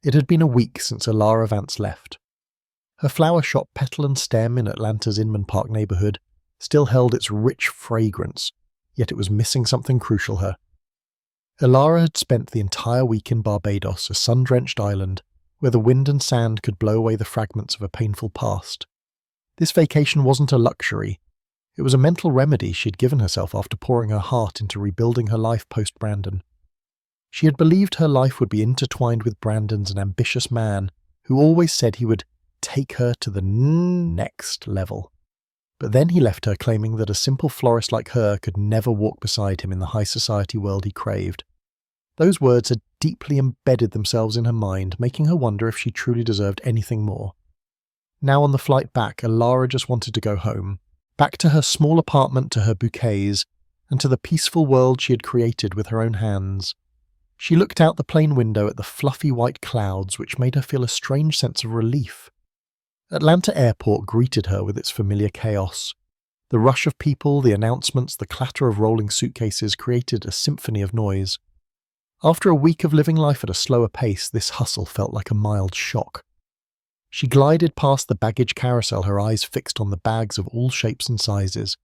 It had been a week since Alara Vance left. Her flower shop Petal and Stem in Atlanta's Inman Park neighborhood still held its rich fragrance, yet it was missing something crucial her. Alara had spent the entire week in Barbados, a sun-drenched island, where the wind and sand could blow away the fragments of a painful past. This vacation wasn't a luxury. It was a mental remedy she'd given herself after pouring her heart into rebuilding her life post-Brandon. She had believed her life would be intertwined with Brandon's, an ambitious man who always said he would take her to the next level. But then he left her claiming that a simple florist like her could never walk beside him in the high society world he craved. Those words had deeply embedded themselves in her mind, making her wonder if she truly deserved anything more. Now on the flight back, Alara just wanted to go home, back to her small apartment, to her bouquets, and to the peaceful world she had created with her own hands. She looked out the plane window at the fluffy white clouds, which made her feel a strange sense of relief. Atlanta Airport greeted her with its familiar chaos. The rush of people, the announcements, the clatter of rolling suitcases created a symphony of noise. After a week of living life at a slower pace, this hustle felt like a mild shock. She glided past the baggage carousel, her eyes fixed on the bags of all shapes and sizes.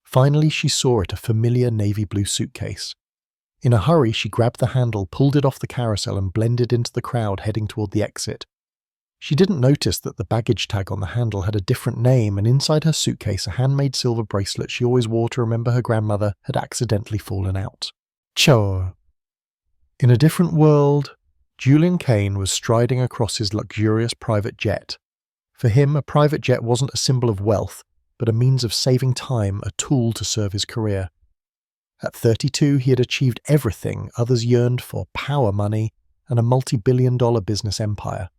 Finally, she saw it, a familiar navy blue suitcase. In a hurry, she grabbed the handle, pulled it off the carousel, and blended into the crowd heading toward the exit. She didn't notice that the baggage tag on the handle had a different name, and inside her suitcase a handmade silver bracelet she always wore to remember her grandmother had accidentally fallen out. Cho. In a different world, Julian Kane was striding across his luxurious private jet. For him, a private jet wasn't a symbol of wealth, but a means of saving time, a tool to serve his career. At 32, he had achieved everything others yearned for: power, money, and a multi-billion-dollar business empire.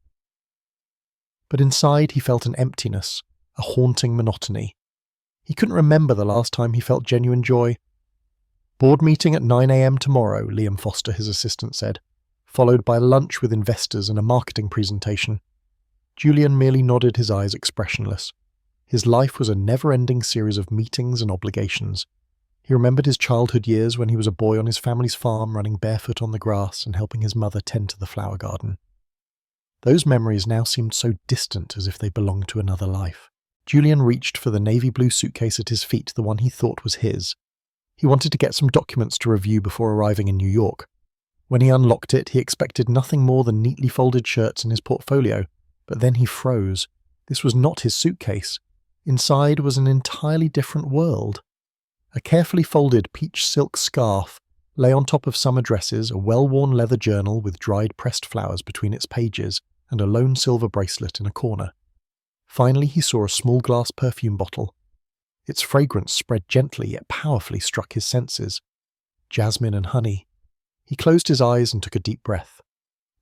But inside he felt an emptiness, a haunting monotony. He couldn't remember the last time he felt genuine joy. "Board meeting at 9 a.m. tomorrow," Liam Foster, his assistant, said, followed by lunch with investors and a marketing presentation. Julian merely nodded, his eyes expressionless. His life was a never-ending series of meetings and obligations. He remembered his childhood years when he was a boy on his family's farm, running barefoot on the grass and helping his mother tend to the flower garden. Those memories now seemed so distant, as if they belonged to another life. Julian reached for the navy blue suitcase at his feet, the one he thought was his. He wanted to get some documents to review before arriving in New York. When he unlocked it, he expected nothing more than neatly folded shirts in his portfolio, but then he froze. This was not his suitcase. Inside was an entirely different world. A carefully folded peach silk scarf lay on top of some addresses, a well-worn leather journal with dried pressed flowers between its pages, and a lone silver bracelet in a corner. Finally, he saw a small glass perfume bottle. Its fragrance spread gently yet powerfully struck his senses. Jasmine and honey. He closed his eyes and took a deep breath.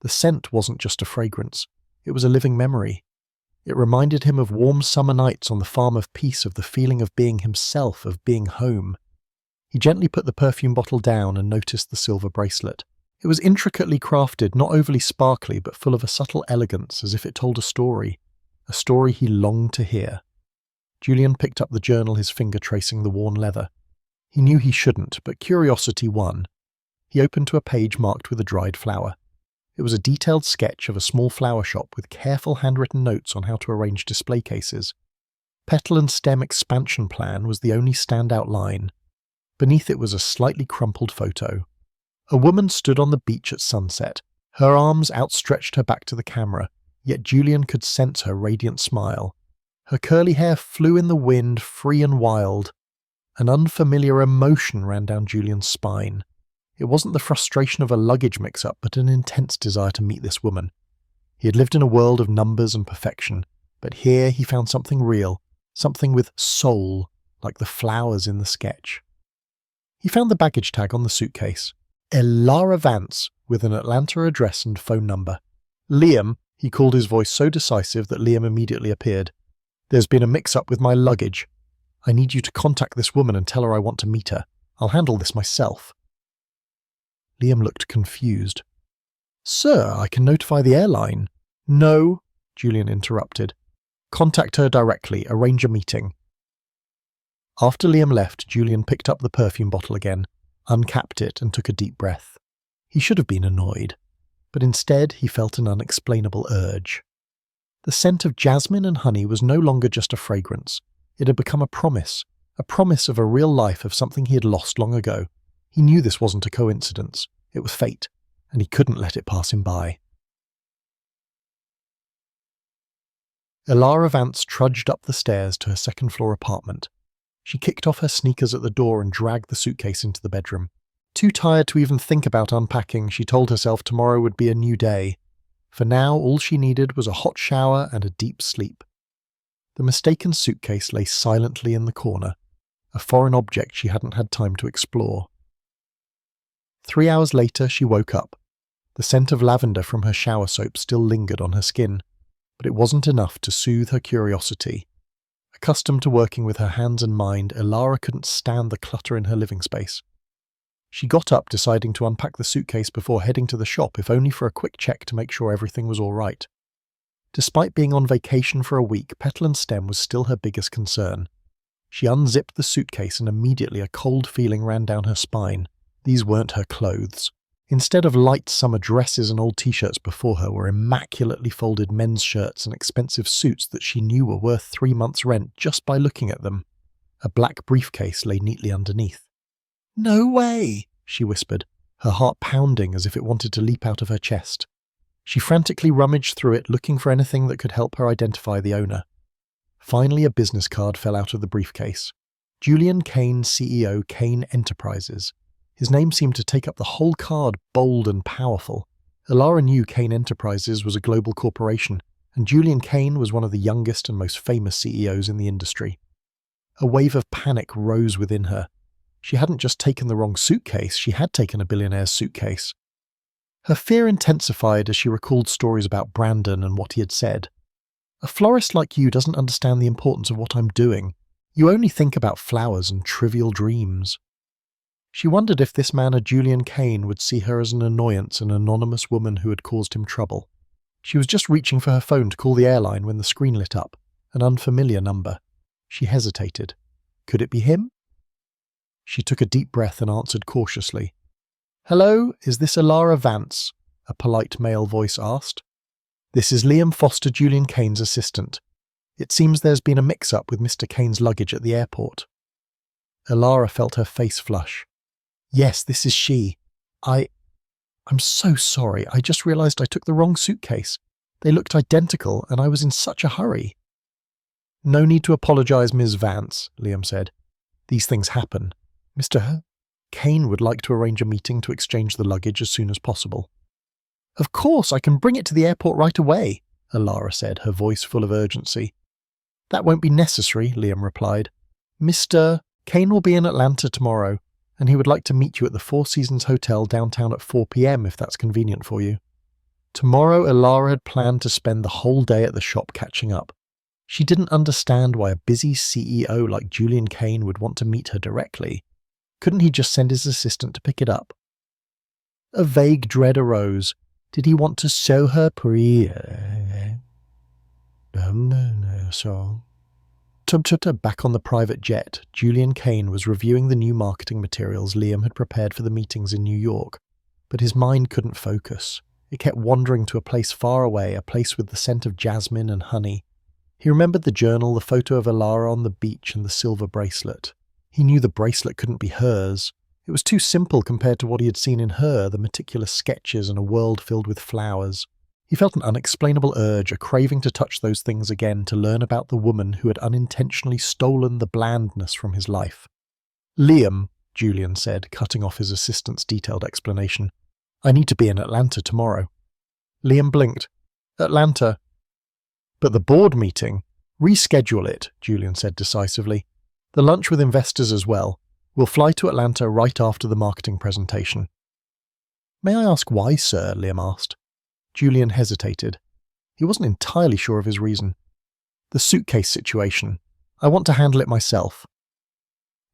The scent wasn't just a fragrance. It was a living memory. It reminded him of warm summer nights on the farm of peace, of the feeling of being himself, of being home. He gently put the perfume bottle down and noticed the silver bracelet. It was intricately crafted, not overly sparkly, but full of a subtle elegance, as if it told a story he longed to hear. Julian picked up the journal, his finger tracing the worn leather. He knew he shouldn't, but curiosity won. He opened to a page marked with a dried flower. It was a detailed sketch of a small flower shop with careful handwritten notes on how to arrange display cases. Petal and Stem expansion plan was the only standout line. Beneath it was a slightly crumpled photo. A woman stood on the beach at sunset. Her arms outstretched her back to the camera, yet Julian could sense her radiant smile. Her curly hair flew in the wind, free and wild. An unfamiliar emotion ran down Julian's spine. It wasn't the frustration of a luggage mix-up, but an intense desire to meet this woman. He had lived in a world of numbers and perfection, but here he found something real, something with soul, like the flowers in the sketch. He found the baggage tag on the suitcase. Alara Vance, with an Atlanta address and phone number. "Liam," he called, his voice so decisive that Liam immediately appeared. "There's been a mix-up with my luggage. I need you to contact this woman and tell her I want to meet her. I'll handle this myself." Liam looked confused. "Sir, I can notify the airline." "No," Julian interrupted. "Contact her directly. Arrange a meeting." After Liam left, Julian picked up the perfume bottle again, uncapped it, and took a deep breath. He should have been annoyed, but instead he felt an unexplainable urge. The scent of jasmine and honey was no longer just a fragrance. It had become a promise of a real life, of something he had lost long ago. He knew this wasn't a coincidence. It was fate, and he couldn't let it pass him by. Elara Vance trudged up the stairs to her second-floor apartment. She kicked off her sneakers at the door and dragged the suitcase into the bedroom. Too tired to even think about unpacking, she told herself tomorrow would be a new day. For now, all she needed was a hot shower and a deep sleep. The mistaken suitcase lay silently in the corner, a foreign object she hadn't had time to explore. 3 hours later, she woke up. The scent of lavender from her shower soap still lingered on her skin, but it wasn't enough to soothe her curiosity. Accustomed to working with her hands and mind, Elara couldn't stand the clutter in her living space. She got up, deciding to unpack the suitcase before heading to the shop, if only for a quick check to make sure everything was all right. Despite being on vacation for a week, Petal and Stem was still her biggest concern. She unzipped the suitcase and immediately a cold feeling ran down her spine. These weren't her clothes. Instead of light summer dresses and old t-shirts before her were immaculately folded men's shirts and expensive suits that she knew were worth 3 months' rent just by looking at them. A black briefcase lay neatly underneath. "No way!" she whispered, her heart pounding as if it wanted to leap out of her chest. She frantically rummaged through it, looking for anything that could help her identify the owner. Finally, a business card fell out of the briefcase. Julian Kane, CEO, Kane Enterprises. His name seemed to take up the whole card, bold and powerful. Elara knew Kane Enterprises was a global corporation, and Julian Kane was one of the youngest and most famous CEOs in the industry. A wave of panic rose within her. She hadn't just taken the wrong suitcase, she had taken a billionaire's suitcase. Her fear intensified as she recalled stories about Brandon and what he had said. "A florist like you doesn't understand the importance of what I'm doing. You only think about flowers and trivial dreams." She wondered if this man, a Julian Kane, would see her as an annoyance, an anonymous woman who had caused him trouble. She was just reaching for her phone to call the airline when the screen lit up, an unfamiliar number. She hesitated. Could it be him? She took a deep breath and answered cautiously. "Hello, is this Elara Vance?" a polite male voice asked. "This is Liam Foster, Julian Kane's assistant. It seems there's been a mix-up with Mr. Kane's luggage at the airport." Elara felt her face flush. "Yes, this is she. I'm so sorry. I just realized I took the wrong suitcase. They looked identical, and I was in such a hurry." "No need to apologize, Ms. Vance," Liam said. "These things happen. Mr. Kane would like to arrange a meeting to exchange the luggage as soon as possible." "Of course, I can bring it to the airport right away," Elara said, her voice full of urgency. "That won't be necessary," Liam replied. "Mr. Kane will be in Atlanta tomorrow, and he would like to meet you at the Four Seasons Hotel downtown at 4 p.m. if that's convenient for you." Tomorrow, Elara had planned to spend the whole day at the shop catching up. She didn't understand why a busy CEO like Julian Kane would want to meet her directly. Couldn't he just send his assistant to pick it up? A vague dread arose. Did he want to show her Back on the private jet, Julian Kane was reviewing the new marketing materials Liam had prepared for the meetings in New York, but his mind couldn't focus. It kept wandering to a place far away, a place with the scent of jasmine and honey. He remembered the journal, the photo of Elara on the beach, and the silver bracelet. He knew the bracelet couldn't be hers. It was too simple compared to what he had seen in her, the meticulous sketches and a world filled with flowers. He felt an unexplainable urge, a craving to touch those things again, to learn about the woman who had unintentionally stolen the blandness from his life. "Liam," Julian said, cutting off his assistant's detailed explanation. "I need to be in Atlanta tomorrow." Liam blinked. "Atlanta?" "But the board meeting?" "Reschedule it," Julian said decisively. "The lunch with investors as well. We'll fly to Atlanta right after the marketing presentation." "May I ask why, sir?" Liam asked. Julian hesitated. He wasn't entirely sure of his reason. "The suitcase situation. I want to handle it myself."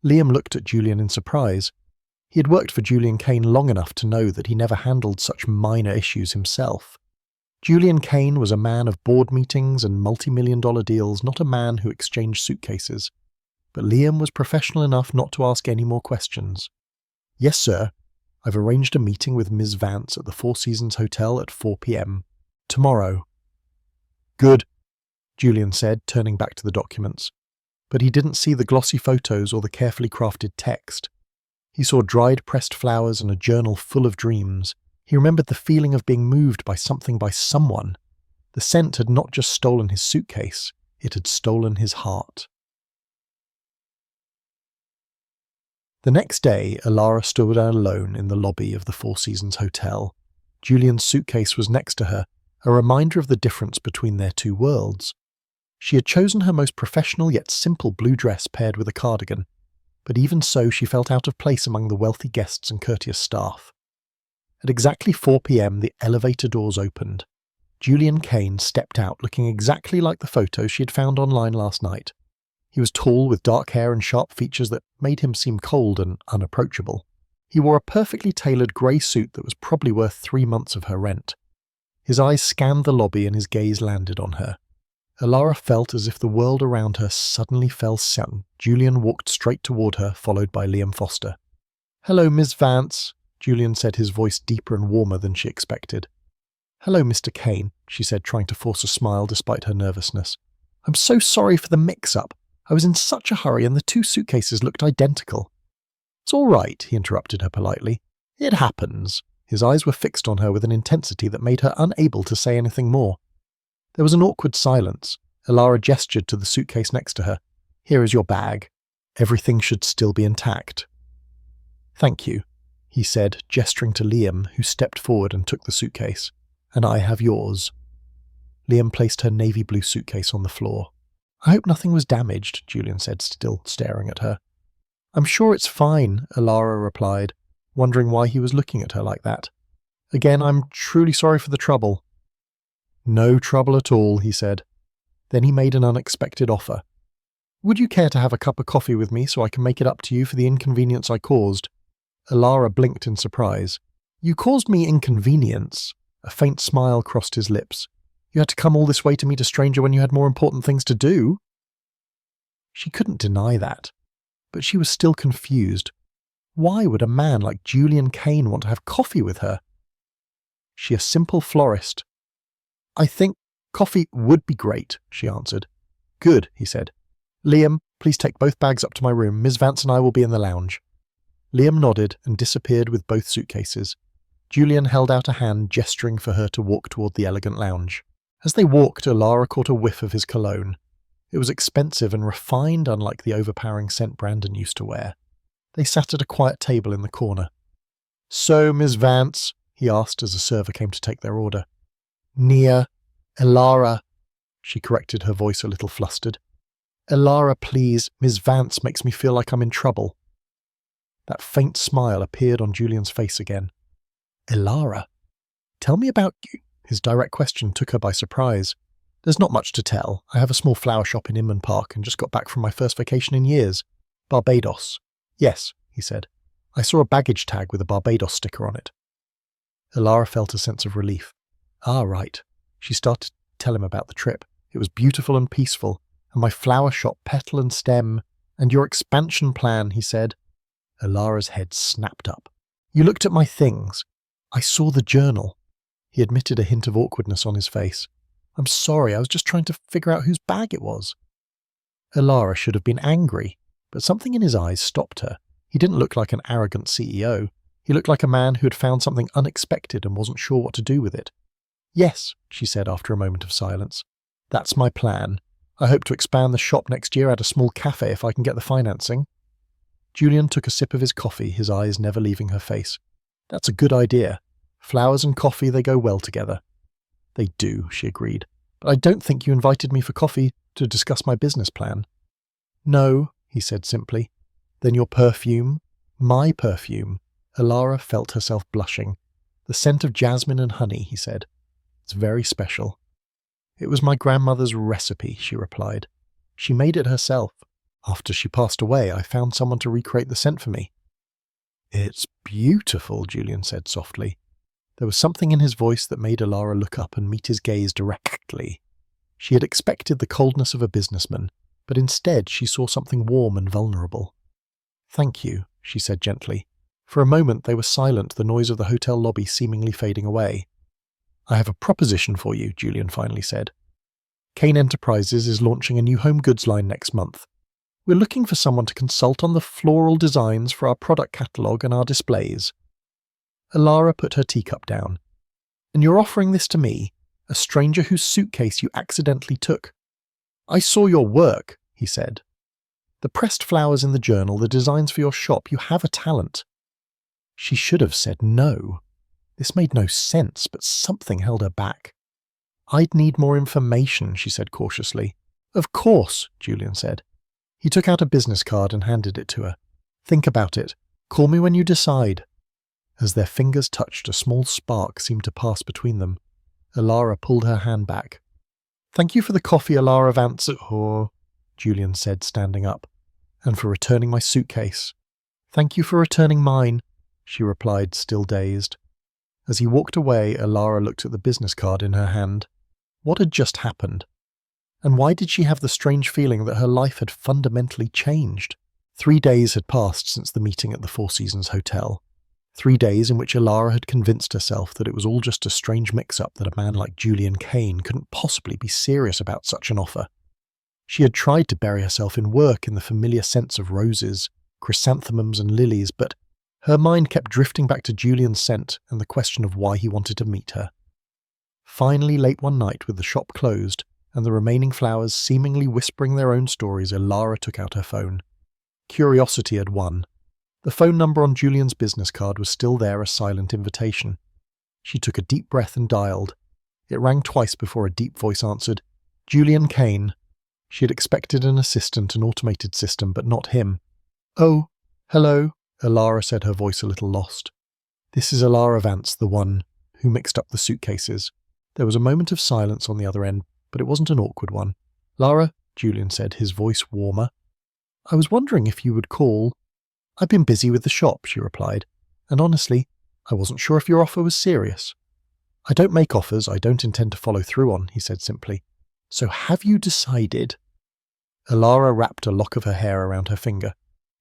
Liam looked at Julian in surprise. He had worked for Julian Kane long enough to know that he never handled such minor issues himself. Julian Kane was a man of board meetings and multi-million-dollar deals, not a man who exchanged suitcases. But Liam was professional enough not to ask any more questions. "Yes, sir. I've arranged a meeting with Ms. Vance at the Four Seasons Hotel at 4 p.m. tomorrow." "Good," Julian said, turning back to the documents. But he didn't see the glossy photos or the carefully crafted text. He saw dried pressed flowers and a journal full of dreams. He remembered the feeling of being moved by someone. The scent had not just stolen his suitcase, it had stolen his heart. The next day, Alara stood alone in the lobby of the Four Seasons Hotel. Julian's suitcase was next to her, a reminder of the difference between their two worlds. She had chosen her most professional yet simple blue dress paired with a cardigan, but even so she felt out of place among the wealthy guests and courteous staff. At exactly 4 p.m. the elevator doors opened. Julian Kane stepped out looking exactly like the photos she had found online last night. He was tall with dark hair and sharp features that made him seem cold and unapproachable. He wore a perfectly tailored grey suit that was probably worth 3 months of her rent. His eyes scanned the lobby and his gaze landed on her. Alara felt as if the world around her suddenly fell silent. Julian walked straight toward her, followed by Liam Foster. "Hello, Miss Vance," Julian said, his voice deeper and warmer than she expected. "Hello, Mr. Kane," she said, trying to force a smile despite her nervousness. "I'm so sorry for the mix-up. I was in such a hurry and the two suitcases looked identical." "It's all right," he interrupted her politely. "It happens." His eyes were fixed on her with an intensity that made her unable to say anything more. There was an awkward silence. Alara gestured to the suitcase next to her. "Here is your bag. Everything should still be intact." "Thank you," he said, gesturing to Liam, who stepped forward and took the suitcase. "And I have yours." Liam placed her navy blue suitcase on the floor. "I hope nothing was damaged," Julian said, still staring at her. "I'm sure it's fine," Alara replied, wondering why he was looking at her like that. "Again, I'm truly sorry for the trouble." "No trouble at all," he said. Then he made an unexpected offer. "Would you care to have a cup of coffee with me so I can make it up to you for the inconvenience I caused?" Alara blinked in surprise. "You caused me inconvenience?" A faint smile crossed his lips. "You had to come all this way to meet a stranger when you had more important things to do?" She couldn't deny that, but she was still confused. Why would a man like Julian Kane want to have coffee with her? She a simple florist. "I think coffee would be great," she answered. "Good," he said. "Liam, please take both bags up to my room. Ms. Vance and I will be in the lounge." Liam nodded and disappeared with both suitcases. Julian held out a hand, gesturing for her to walk toward the elegant lounge. As they walked, Alara caught a whiff of his cologne. It was expensive and refined, unlike the overpowering scent Brandon used to wear. They sat at a quiet table in the corner. "So, Miss Vance?" he asked as a server came to take their order. "Nia, Alara," she corrected, her voice a little flustered. "Alara, please. Miss Vance makes me feel like I'm in trouble." That faint smile appeared on Julian's face again. "Alara, tell me about you." His direct question took her by surprise. "There's not much to tell. I have a small flower shop in Inman Park and just got back from my first vacation in years. Barbados." "Yes," he said. "I saw a baggage tag with a Barbados sticker on it." Alara felt a sense of relief. "Ah, right." She started to tell him about the trip. It was beautiful and peaceful, and my flower shop, petal and stem, and your expansion plan, he said. Alara's head snapped up. "You looked at my things. I saw the journal." He admitted a hint of awkwardness on his face. "I'm sorry, I was just trying to figure out whose bag it was." Alara should have been angry, but something in his eyes stopped her. He didn't look like an arrogant CEO. He looked like a man who had found something unexpected and wasn't sure what to do with it. "Yes," she said after a moment of silence. "That's my plan. I hope to expand the shop next year, add a small cafe if I can get the financing." Julian took a sip of his coffee, his eyes never leaving her face. "That's a good idea. Flowers and coffee, they go well together." "They do," she agreed. "But I don't think you invited me for coffee to discuss my business plan." "No," he said simply. "Then your perfume?" "My perfume." Alara felt herself blushing. "The scent of jasmine and honey," he said. "It's very special." "It was my grandmother's recipe," she replied. "She made it herself. After she passed away, I found someone to recreate the scent for me." "It's beautiful," Julian said softly. There was something in his voice that made Alara look up and meet his gaze directly. She had expected the coldness of a businessman, but instead she saw something warm and vulnerable. "Thank you," she said gently. For a moment they were silent, the noise of the hotel lobby seemingly fading away. "I have a proposition for you," Julian finally said. "Kane Enterprises is launching a new home goods line next month. We're looking for someone to consult on the floral designs for our product catalogue and our displays." Alara put her teacup down. "And you're offering this to me, a stranger whose suitcase you accidentally took?" "I saw your work," he said. "The pressed flowers in the journal, the designs for your shop, you have a talent." She should have said no. This made no sense, but something held her back. "I'd need more information," she said cautiously. "Of course," Julian said. He took out a business card and handed it to her. "Think about it. Call me when you decide." As their fingers touched, a small spark seemed to pass between them. Alara pulled her hand back. "Thank you for the coffee, Alara Vance," Julian said, standing up, "and for returning my suitcase." "Thank you for returning mine," she replied, still dazed. As he walked away, Alara looked at the business card in her hand. What had just happened? And why did she have the strange feeling that her life had fundamentally changed? 3 days had passed since the meeting at the Four Seasons Hotel. 3 days in which Alara had convinced herself that it was all just a strange mix-up, that a man like Julian Kane couldn't possibly be serious about such an offer. She had tried to bury herself in work, in the familiar scents of roses, chrysanthemums and lilies, but her mind kept drifting back to Julian's scent and the question of why he wanted to meet her. Finally, late one night, with the shop closed and the remaining flowers seemingly whispering their own stories, Alara took out her phone. Curiosity had won. The phone number on Julian's business card was still there, a silent invitation. She took a deep breath and dialed. It rang twice before a deep voice answered. "Julian Kane." She had expected an assistant, an automated system, but not him. "Oh, hello," Alara said, her voice a little lost. "This is Alara Vance, the one who mixed up the suitcases." There was a moment of silence on the other end, but it wasn't an awkward one. "Lara," Julian said, his voice warmer. "I was wondering if you would call." "I've been busy with the shop," she replied, "and honestly, I wasn't sure if your offer was serious." "I don't make offers I don't intend to follow through on," he said simply. "So have you decided?" Alara wrapped a lock of her hair around her finger.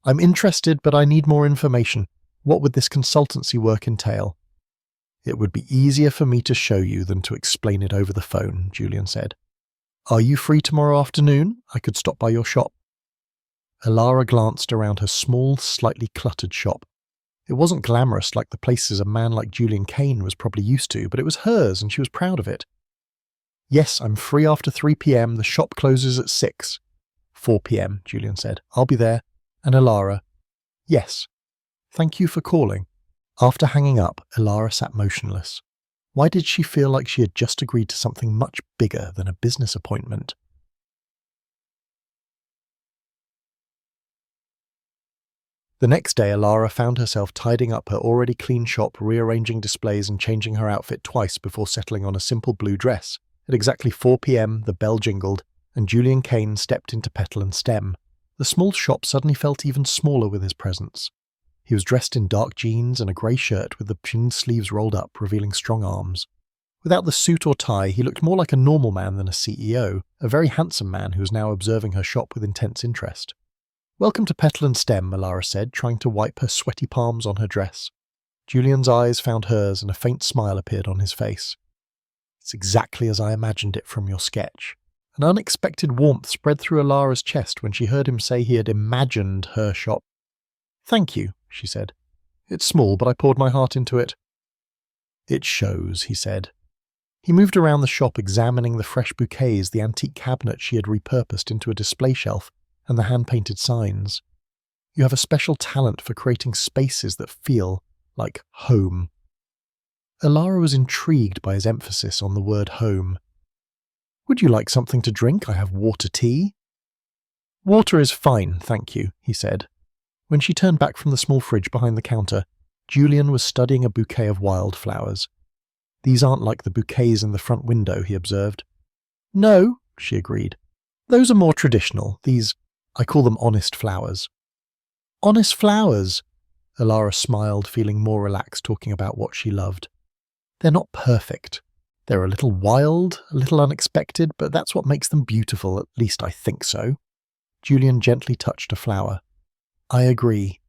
"I'm interested, but I need more information. What would this consultancy work entail?" "It would be easier for me to show you than to explain it over the phone," Julian said. "Are you free tomorrow afternoon? I could stop by your shop." Alara glanced around her small, slightly cluttered shop. It wasn't glamorous like the places a man like Julian Kane was probably used to, but it was hers and she was proud of it. "Yes, I'm free after 3 p.m. The shop closes at 6. 4 p.m, Julian said. "I'll be there." And Alara, "Yes. Thank you for calling." After hanging up, Alara sat motionless. Why did she feel like she had just agreed to something much bigger than a business appointment? The next day, Alara found herself tidying up her already clean shop, rearranging displays and changing her outfit twice before settling on a simple blue dress. At exactly 4 p.m, the bell jingled, and Julian Kane stepped into Petal and Stem. The small shop suddenly felt even smaller with his presence. He was dressed in dark jeans and a grey shirt with the pinned sleeves rolled up, revealing strong arms. Without the suit or tie, he looked more like a normal man than a CEO, a very handsome man who was now observing her shop with intense interest. "Welcome to Petal and Stem," Alara said, trying to wipe her sweaty palms on her dress. Julian's eyes found hers and a faint smile appeared on his face. "It's exactly as I imagined it from your sketch." An unexpected warmth spread through Alara's chest when she heard him say he had imagined her shop. "Thank you," she said. "It's small, but I poured my heart into it." "It shows," he said. He moved around the shop, examining the fresh bouquets, the antique cabinet she had repurposed into a display shelf, and the hand-painted signs. "You have a special talent for creating spaces that feel like home." Alara was intrigued by his emphasis on the word home. "Would you like something to drink? I have water tea." "Water is fine, thank you," he said. When she turned back from the small fridge behind the counter, Julian was studying a bouquet of wildflowers. "These aren't like the bouquets in the front window," he observed. "No," she agreed. "Those are more traditional. I call them honest flowers." "Honest flowers?" Alara smiled, feeling more relaxed talking about what she loved. "They're not perfect. They're a little wild, a little unexpected, but that's what makes them beautiful, at least I think so." Julian gently touched a flower. "I agree.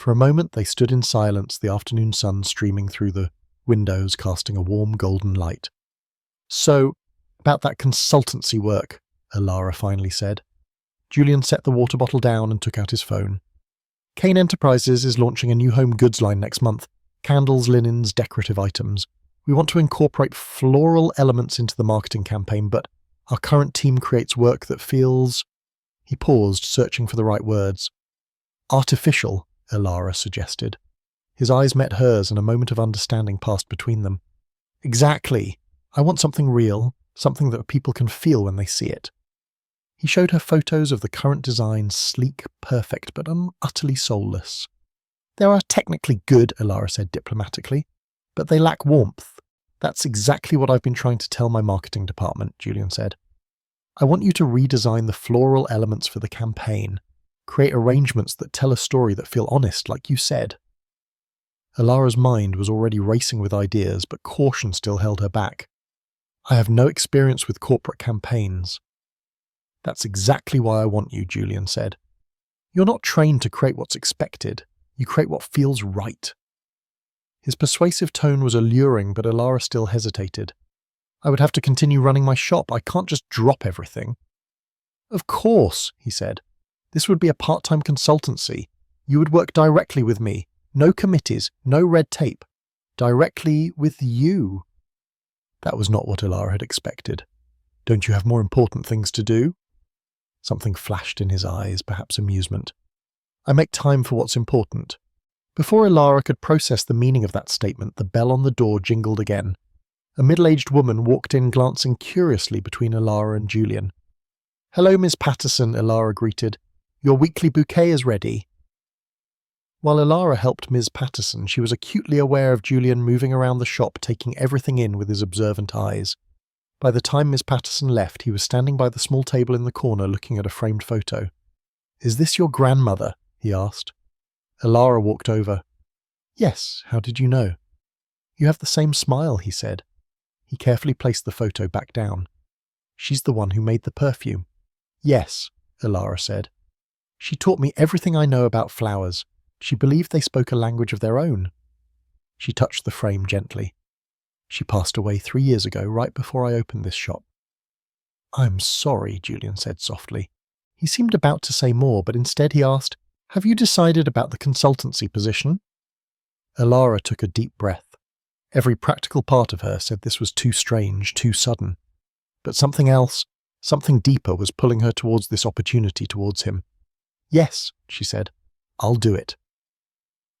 For a moment they stood in silence, the afternoon sun streaming through the windows, casting a warm golden light. "So, about that consultancy work," Alara finally said. Julian set the water bottle down and took out his phone. "Kane Enterprises is launching a new home goods line next month. Candles, linens, decorative items. We want to incorporate floral elements into the marketing campaign, but our current team creates work that feels—" He paused, searching for the right words. "Artificial," Alara suggested. His eyes met hers and a moment of understanding passed between them. "Exactly. I want something real, something that people can feel when they see it." He showed her photos of the current design, sleek, perfect, but utterly soulless. "They are technically good," Alara said diplomatically, "but they lack warmth. That's exactly what I've been trying to tell my marketing department," Julian said. "I want you to redesign the floral elements for the campaign. Create arrangements that tell a story that feel honest, like you said." Alara's mind was already racing with ideas, but caution still held her back. "I have no experience with corporate campaigns." "That's exactly why I want you," Julian said. "You're not trained to create what's expected. You create what feels right." His persuasive tone was alluring, but Alara still hesitated. "I would have to continue running my shop. I can't just drop everything." "Of course," he said. "This would be a part-time consultancy. You would work directly with me. No committees, no red tape. Directly with you." That was not what Alara had expected. "Don't you have more important things to do?" Something flashed in his eyes, perhaps amusement. "I make time for what's important." Before Alara could process the meaning of that statement, the bell on the door jingled again. A middle-aged woman walked in, glancing curiously between Alara and Julian. "Hello, Miss Patterson," Alara greeted. "Your weekly bouquet is ready." While Alara helped Ms. Patterson, she was acutely aware of Julian moving around the shop, taking everything in with his observant eyes. By the time Miss Patterson left, he was standing by the small table in the corner looking at a framed photo. "Is this your grandmother?" he asked. Alara walked over. "Yes, how did you know?" "You have the same smile," he said. He carefully placed the photo back down. "She's the one who made the perfume." "Yes," Alara said. "She taught me everything I know about flowers. She believed they spoke a language of their own." She touched the frame gently. "She passed away 3 years ago, right before I opened this shop." "I'm sorry," Julian said softly. He seemed about to say more, but instead he asked, "Have you decided about the consultancy position?" Alara took a deep breath. Every practical part of her said this was too strange, too sudden. But something else, something deeper, was pulling her towards this opportunity, towards him. "Yes," she said, "I'll do it."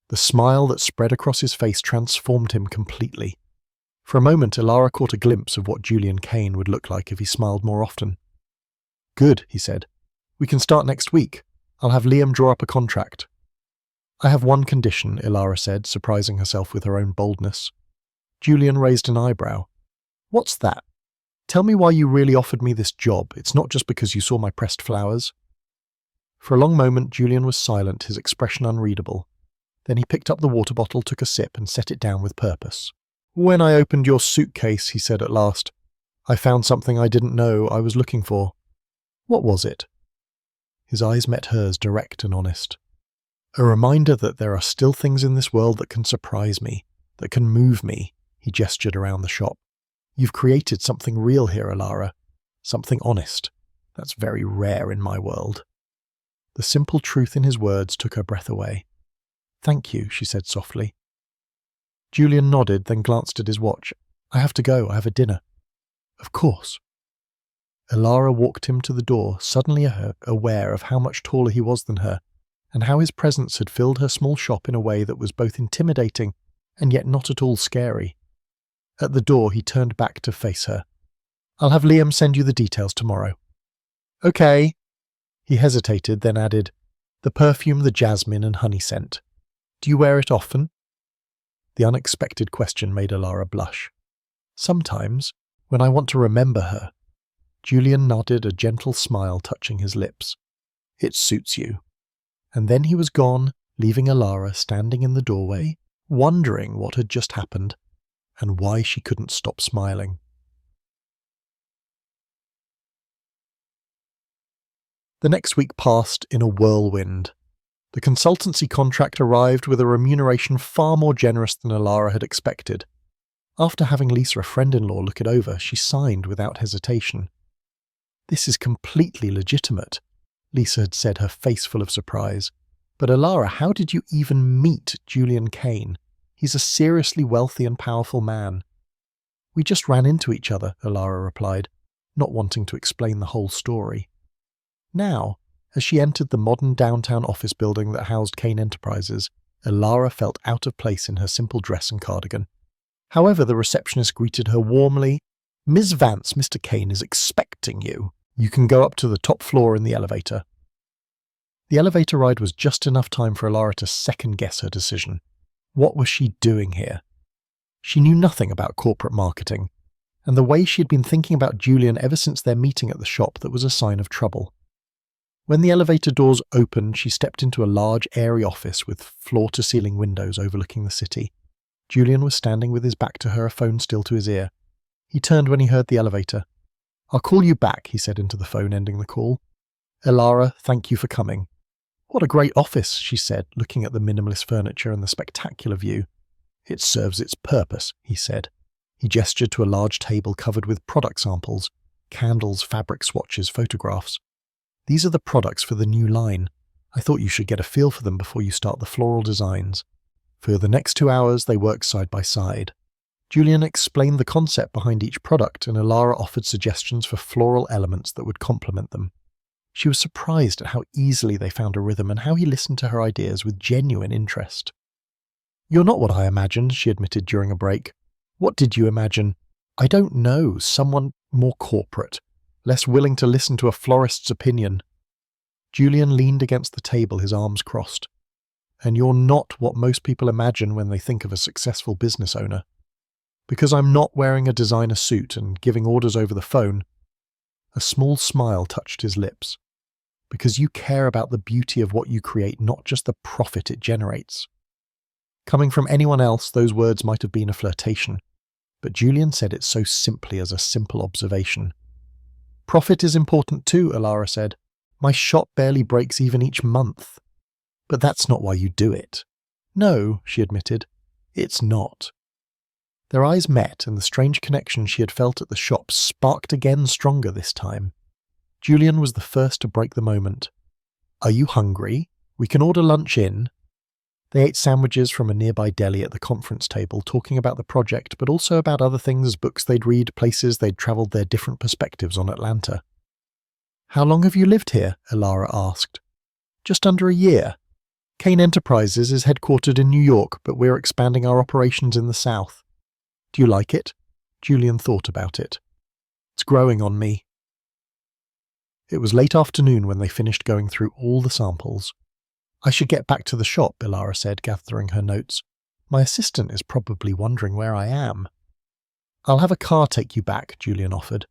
The smile that spread across his face transformed him completely. For a moment, Alara caught a glimpse of what Julian Kane would look like if he smiled more often. "Good," he said. "We can start next week. I'll have Liam draw up a contract." "I have one condition," Alara said, surprising herself with her own boldness. Julian raised an eyebrow. "What's that? Tell me why you really offered me this job. It's not just because you saw my pressed flowers." For a long moment, Julian was silent, his expression unreadable. Then he picked up the water bottle, took a sip, and set it down with purpose. "When I opened your suitcase," he said at last, "I found something I didn't know I was looking for." "What was it?" His eyes met hers, direct and honest. "A reminder that there are still things in this world that can surprise me, that can move me," he gestured around the shop. "You've created something real here, Alara. Something honest. That's very rare in my world." The simple truth in his words took her breath away. "Thank you," she said softly. Julian nodded, then glanced at his watch. "I have to go. I have a dinner." "Of course." Alara walked him to the door, suddenly aware of how much taller he was than her, and how his presence had filled her small shop in a way that was both intimidating and yet not at all scary. At the door, he turned back to face her. "I'll have Liam send you the details tomorrow." "Okay." He hesitated, then added, "The perfume, the jasmine and honey scent. Do you wear it often?" The unexpected question made Alara blush. "Sometimes, when I want to remember her." Julian nodded, a gentle smile touching his lips. "It suits you." And then he was gone, leaving Alara standing in the doorway, wondering what had just happened and why she couldn't stop smiling. The next week passed in a whirlwind. The consultancy contract arrived with a remuneration far more generous than Alara had expected. After having Lisa, a friend-in-law, look it over, she signed without hesitation. "This is completely legitimate," Lisa had said, her face full of surprise. "But Alara, how did you even meet Julian Kane? He's a seriously wealthy and powerful man." "We just ran into each other," Alara replied, not wanting to explain the whole story. Now, as she entered the modern downtown office building that housed Kane Enterprises, Alara felt out of place in her simple dress and cardigan. However, the receptionist greeted her warmly. "Ms. Vance, Mr. Kane is expecting you. You can go up to the top floor in the elevator." The elevator ride was just enough time for Alara to second-guess her decision. What was she doing here? She knew nothing about corporate marketing, and the way she had been thinking about Julian ever since their meeting at the shop, that was a sign of trouble. When the elevator doors opened, she stepped into a large, airy office with floor-to-ceiling windows overlooking the city. Julian was standing with his back to her, a phone still to his ear. He turned when he heard the elevator. "I'll call you back," he said into the phone, ending the call. "Alara, thank you for coming." "What a great office," she said, looking at the minimalist furniture and the spectacular view. "It serves its purpose," he said. He gestured to a large table covered with product samples, candles, fabric swatches, photographs. "These are the products for the new line. I thought you should get a feel for them before you start the floral designs." For the next 2 hours, they worked side by side. Julian explained the concept behind each product, and Alara offered suggestions for floral elements that would complement them. She was surprised at how easily they found a rhythm and how he listened to her ideas with genuine interest. "You're not what I imagined," she admitted during a break. "What did you imagine?" "I don't know, someone more corporate, less willing to listen to a florist's opinion." Julian leaned against the table, his arms crossed. "And you're not what most people imagine when they think of a successful business owner. Because I'm not wearing a designer suit and giving orders over the phone." A small smile touched his lips. "Because you care about the beauty of what you create, not just the profit it generates." Coming from anyone else, those words might have been a flirtation, but Julian said it so simply as a simple observation. "Profit is important too," Alara said. "My shop barely breaks even each month." "But that's not why you do it." "No," she admitted, "it's not." Their eyes met, and the strange connection she had felt at the shop sparked again stronger this time. Julian was the first to break the moment. "Are you hungry? We can order lunch in." They ate sandwiches from a nearby deli at the conference table, talking about the project, but also about other things, books they'd read, places they'd travelled, their different perspectives on Atlanta. "How long have you lived here?" Alara asked. "Just under a year. Kane Enterprises is headquartered in New York, but we're expanding our operations in the South." "Do you like it?" Julian thought about it. "It's growing on me." It was late afternoon when they finished going through all the samples. "I should get back to the shop," Alara said, gathering her notes. "My assistant is probably wondering where I am." "I'll have a car take you back," Julian offered.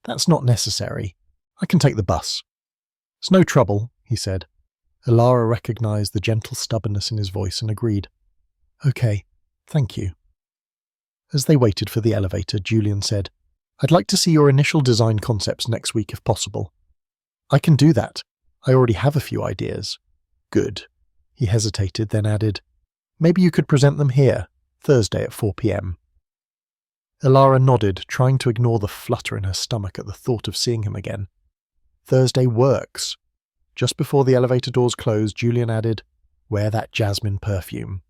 "That's not necessary. I can take the bus." "It's no trouble," he said. Alara recognized the gentle stubbornness in his voice and agreed. "Okay, thank you." As they waited for the elevator, Julian said, "I'd like to see your initial design concepts next week if possible." "I can do that. I already have a few ideas." "Good." He hesitated, then added, "Maybe you could present them here, Thursday at 4 p.m. Alara nodded, trying to ignore the flutter in her stomach at the thought of seeing him again. "Thursday works." Just before the elevator doors closed, Julian added, "Wear that jasmine perfume."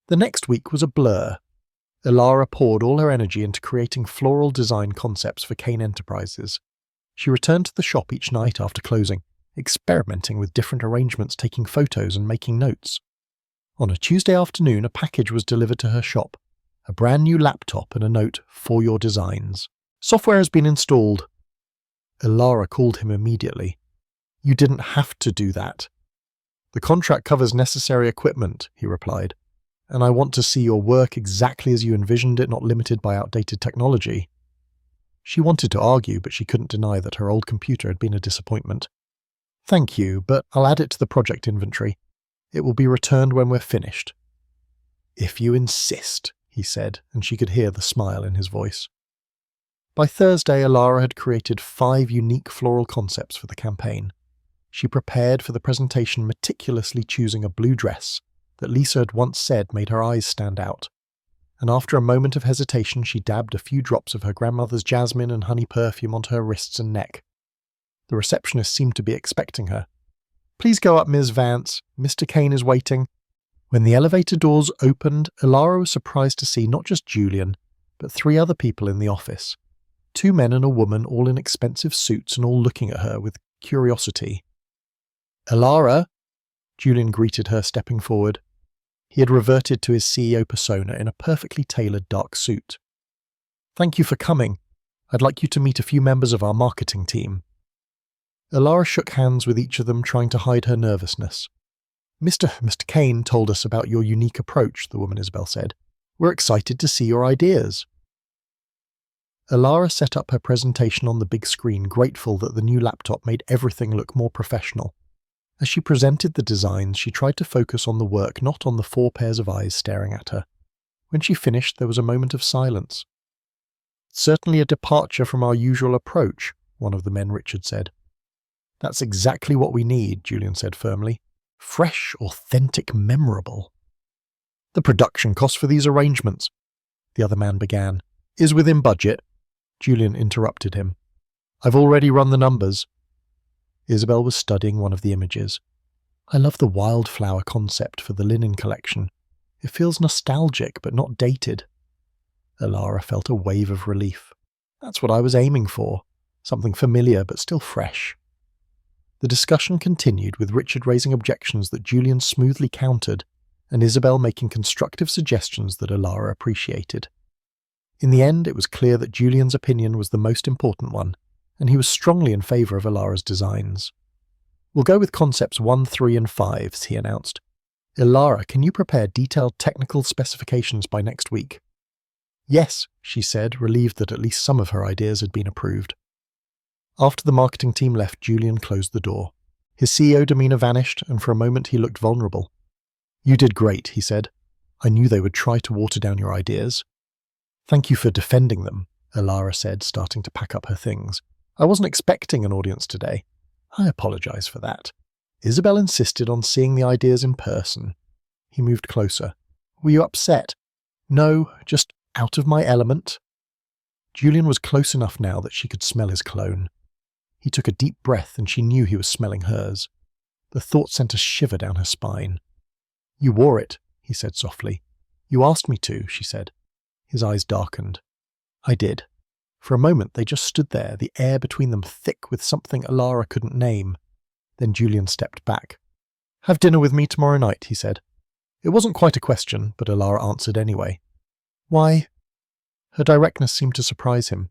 The next week was a blur. Alara poured all her energy into creating floral design concepts for Kane Enterprises. She returned to the shop each night after closing, experimenting with different arrangements, taking photos and making notes. On a Tuesday afternoon, a package was delivered to her shop, a brand new laptop and a note, "For your designs. Software has been installed." Alara called him immediately. "You didn't have to do that." "The contract covers necessary equipment," he replied, "and I want to see your work exactly as you envisioned it, not limited by outdated technology." She wanted to argue, but she couldn't deny that her old computer had been a disappointment. "Thank you, but I'll add it to the project inventory. It will be returned when we're finished." "If you insist," he said, and she could hear the smile in his voice. By Thursday, Alara had created 5 unique floral concepts for the campaign. She prepared for the presentation, meticulously choosing a blue dress that Lisa had once said made her eyes stand out. And after a moment of hesitation, she dabbed a few drops of her grandmother's jasmine and honey perfume onto her wrists and neck. The receptionist seemed to be expecting her. "Please go up, Ms. Vance. Mr. Kane is waiting." When the elevator doors opened, Ilara was surprised to see not just Julian, but 3 other people in the office. 2 men and a woman, all in expensive suits and all looking at her with curiosity. "Ilara," Julian greeted her, stepping forward. He had reverted to his CEO persona in a perfectly tailored dark suit. "Thank you for coming. I'd like you to meet a few members of our marketing team." Ilara shook hands with each of them, trying to hide her nervousness. Mr. Kane told us about your unique approach," the woman Isabel said. "We're excited to see your ideas." Ilara set up her presentation on the big screen, grateful that the new laptop made everything look more professional. As she presented the designs, she tried to focus on the work, not on the 4 pairs of eyes staring at her. When she finished, there was a moment of silence. "Certainly a departure from our usual approach," one of the men, Richard, said. "That's exactly what we need," Julian said firmly. "Fresh, authentic, memorable." "The production cost for these arrangements," the other man began, "is within budget." Julian interrupted him. "I've already run the numbers." Isabel was studying one of the images. "I love the wildflower concept for the linen collection. It feels nostalgic but not dated." Ilara felt a wave of relief. That's what I was aiming for. Something familiar but still fresh. The discussion continued, with Richard raising objections that Julian smoothly countered, and Isabel making constructive suggestions that Ilara appreciated. In the end, it was clear that Julian's opinion was the most important one, and he was strongly in favour of Ilara's designs. "We'll go with concepts 1, 3 and 5, he announced. "Ilara, can you prepare detailed technical specifications by next week?" "Yes," she said, relieved that at least some of her ideas had been approved. After the marketing team left, Julian closed the door. His CEO demeanour vanished, and for a moment he looked vulnerable. "You did great," he said. "I knew they would try to water down your ideas." "Thank you for defending them," Ilara said, starting to pack up her things. "I wasn't expecting an audience today. I apologise for that." Isabel insisted on seeing the ideas in person. He moved closer. "Were you upset?" "No, just out of my element." Julian was close enough now that she could smell his cologne. He took a deep breath and she knew he was smelling hers. The thought sent a shiver down her spine. "You wore it," he said softly. "You asked me to," she said. His eyes darkened. "I did." For a moment they just stood there, the air between them thick with something Ilara couldn't name. Then Julian stepped back. "Have dinner with me tomorrow night," he said. It wasn't quite a question, but Ilara answered anyway. "Why?" Her directness seemed to surprise him.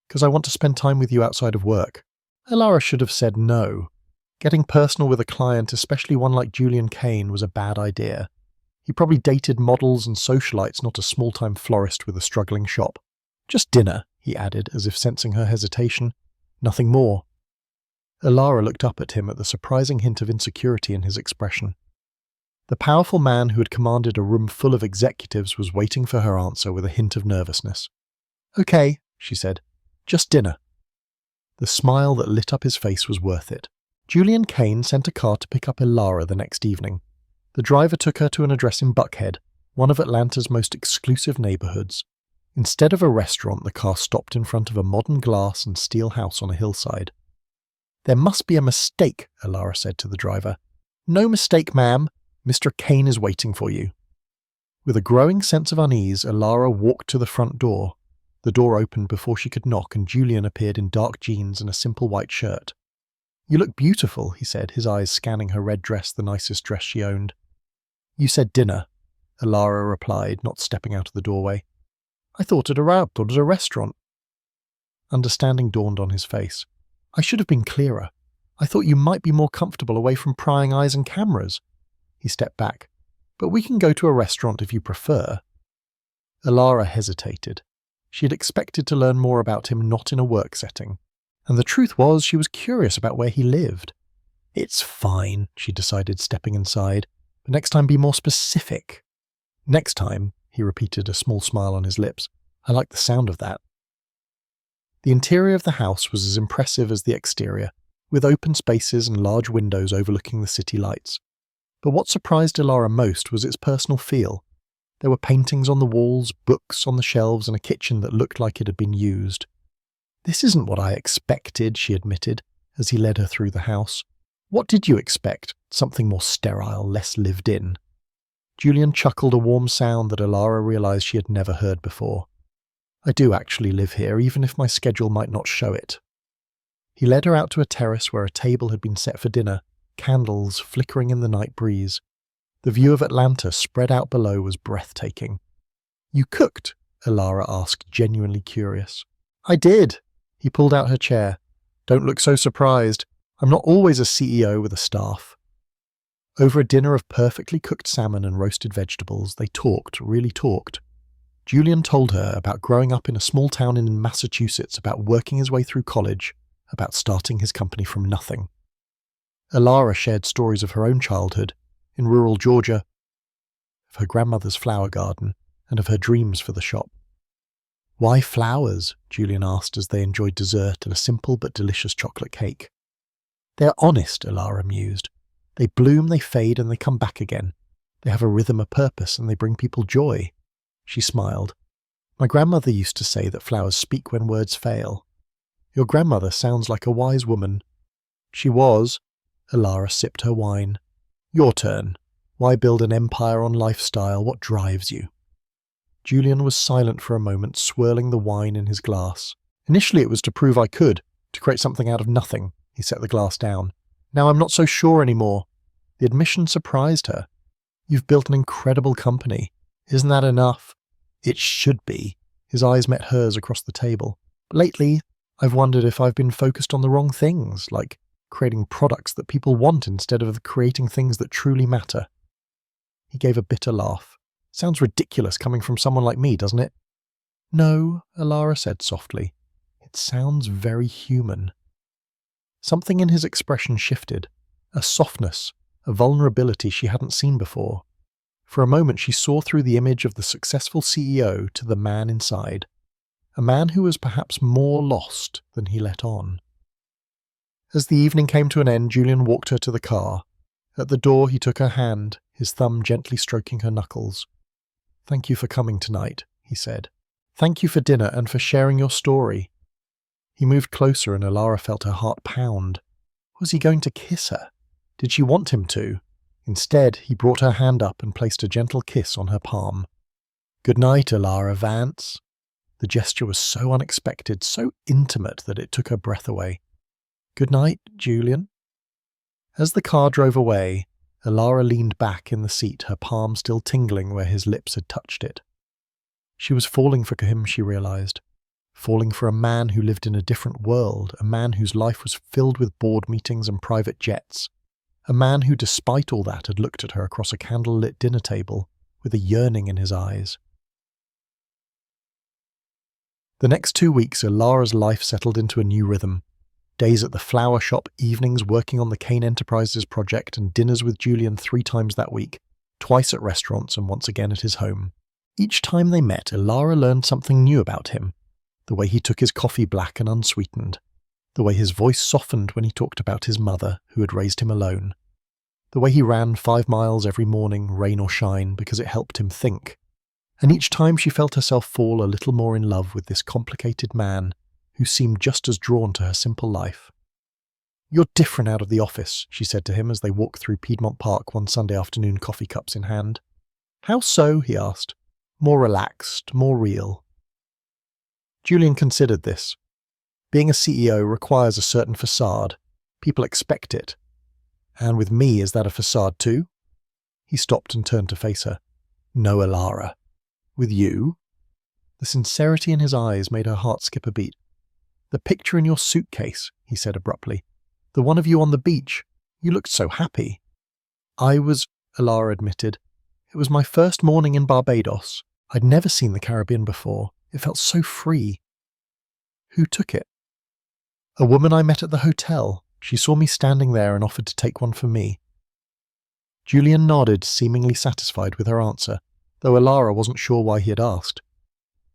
"'Cause I want to spend time with you outside of work." Ilara should have said no. Getting personal with a client, especially one like Julian Kane, was a bad idea. He probably dated models and socialites, not a small-time florist with a struggling shop. "Just dinner," he added, as if sensing her hesitation. "Nothing more." Ilara looked up at him at the surprising hint of insecurity in his expression. The powerful man who had commanded a room full of executives was waiting for her answer with a hint of nervousness. "Okay," she said. "Just dinner." The smile that lit up his face was worth it. Julian Kane sent a car to pick up Ilara the next evening. The driver took her to an address in Buckhead, one of Atlanta's most exclusive neighborhoods. Instead of a restaurant, the car stopped in front of a modern glass and steel house on a hillside. "There must be a mistake," Ilara said to the driver. "No mistake, ma'am. Mr. Kane is waiting for you." With a growing sense of unease, Ilara walked to the front door. The door opened before she could knock, and Julian appeared in dark jeans and a simple white shirt. "You look beautiful," he said, his eyes scanning her red dress, the nicest dress she owned. "You said dinner," Ilara replied, not stepping out of the doorway. "I thought at a restaurant." Understanding dawned on his face. "I should have been clearer. I thought you might be more comfortable away from prying eyes and cameras." He stepped back. "But we can go to a restaurant if you prefer." Ilara hesitated. She had expected to learn more about him not in a work setting. And the truth was, she was curious about where he lived. "It's fine," she decided, stepping inside. "But next time be more specific." "Next time," he repeated, a small smile on his lips. "I like the sound of that." The interior of the house was as impressive as the exterior. with open spaces and large windows overlooking the city lights. But what surprised Ilara most was its personal feel. There were paintings on the walls, books on the shelves, and a kitchen that looked like it had been used. "This isn't what I expected," she admitted, as he led her through the house. "What did you expect? Something more sterile, less lived in?" Julian chuckled, a warm sound that Ilara realized she had never heard before. "I do actually live here, even if my schedule might not show it." He led her out to a terrace where a table had been set for dinner, candles flickering in the night breeze. The view of Atlanta spread out below was breathtaking. "You cooked?" Ilara asked, genuinely curious. "I did." He pulled out her chair. "Don't look so surprised. I'm not always a CEO with a staff." Over a dinner of perfectly cooked salmon and roasted vegetables, they talked, really talked. Julian told her about growing up in a small town in Massachusetts, about working his way through college, about starting his company from nothing. Ilara shared stories of her own childhood, in rural Georgia, of her grandmother's flower garden, and of her dreams for the shop. "Why flowers?" Julian asked as they enjoyed dessert and a simple but delicious chocolate cake. "They're honest," Ilara mused. "They bloom, they fade, and they come back again. They have a rhythm, a purpose, and they bring people joy." She smiled. "My grandmother used to say that flowers speak when words fail." "Your grandmother sounds like a wise woman." "She was." Ilara sipped her wine. "Your turn. Why build an empire on lifestyle? What drives you?" Julian was silent for a moment, swirling the wine in his glass. "Initially it was to prove I could, to create something out of nothing." He set the glass down. "Now I'm not so sure anymore." The admission surprised her. "You've built an incredible company. Isn't that enough?" "It should be." His eyes met hers across the table. "But lately, I've wondered if I've been focused on the wrong things, like creating products that people want instead of creating things that truly matter." He gave a bitter laugh. "Sounds ridiculous coming from someone like me, doesn't it?" "No," Ilara said softly. "It sounds very human." Something in his expression shifted. A softness, a vulnerability she hadn't seen before. For a moment she saw through the image of the successful CEO to the man inside. A man who was perhaps more lost than he let on. As the evening came to an end, Julian walked her to the car. At the door he took her hand, his thumb gently stroking her knuckles. "Thank you for coming tonight," he said. "Thank you for dinner and for sharing your story." He moved closer and Ilara felt her heart pound. Was he going to kiss her? Did she want him to? Instead, he brought her hand up and placed a gentle kiss on her palm. "Good night, Ilara Vance." The gesture was so unexpected, so intimate that it took her breath away. "Good night, Julian." As the car drove away, Ilara leaned back in the seat, her palm still tingling where his lips had touched it. She was falling for him, she realized. Falling for a man who lived in a different world, a man whose life was filled with board meetings and private jets. A man who, despite all that, had looked at her across a candle-lit dinner table, with a yearning in his eyes. The next 2 weeks, Ilara's life settled into a new rhythm. Days at the flower shop, evenings working on the Kane Enterprises project, and dinners with Julian 3 times that week, twice at restaurants and once again at his home. Each time they met, Ilara learned something new about him. The way he took his coffee black and unsweetened. The way his voice softened when he talked about his mother, who had raised him alone. The way he ran 5 miles every morning, rain or shine, because it helped him think. And each time she felt herself fall a little more in love with this complicated man, who seemed just as drawn to her simple life. "You're different out of the office," she said to him as they walked through Piedmont Park one Sunday afternoon, coffee cups in hand. "How so?" he asked. "More relaxed, more real." Julian considered this. Being a CEO requires a certain facade. People expect it. "And with me, is that a facade too?" He stopped and turned to face her. "No, Ilara." "With you?" The sincerity in his eyes made her heart skip a beat. "The picture in your suitcase," he said abruptly. "The one of you on the beach. You looked so happy." "I was," Ilara admitted. "It was my first morning in Barbados. I'd never seen the Caribbean before. It felt so free." "Who took it?" "A woman I met at the hotel. She saw me standing there and offered to take one for me." Julian nodded, seemingly satisfied with her answer, though Ilara wasn't sure why he had asked.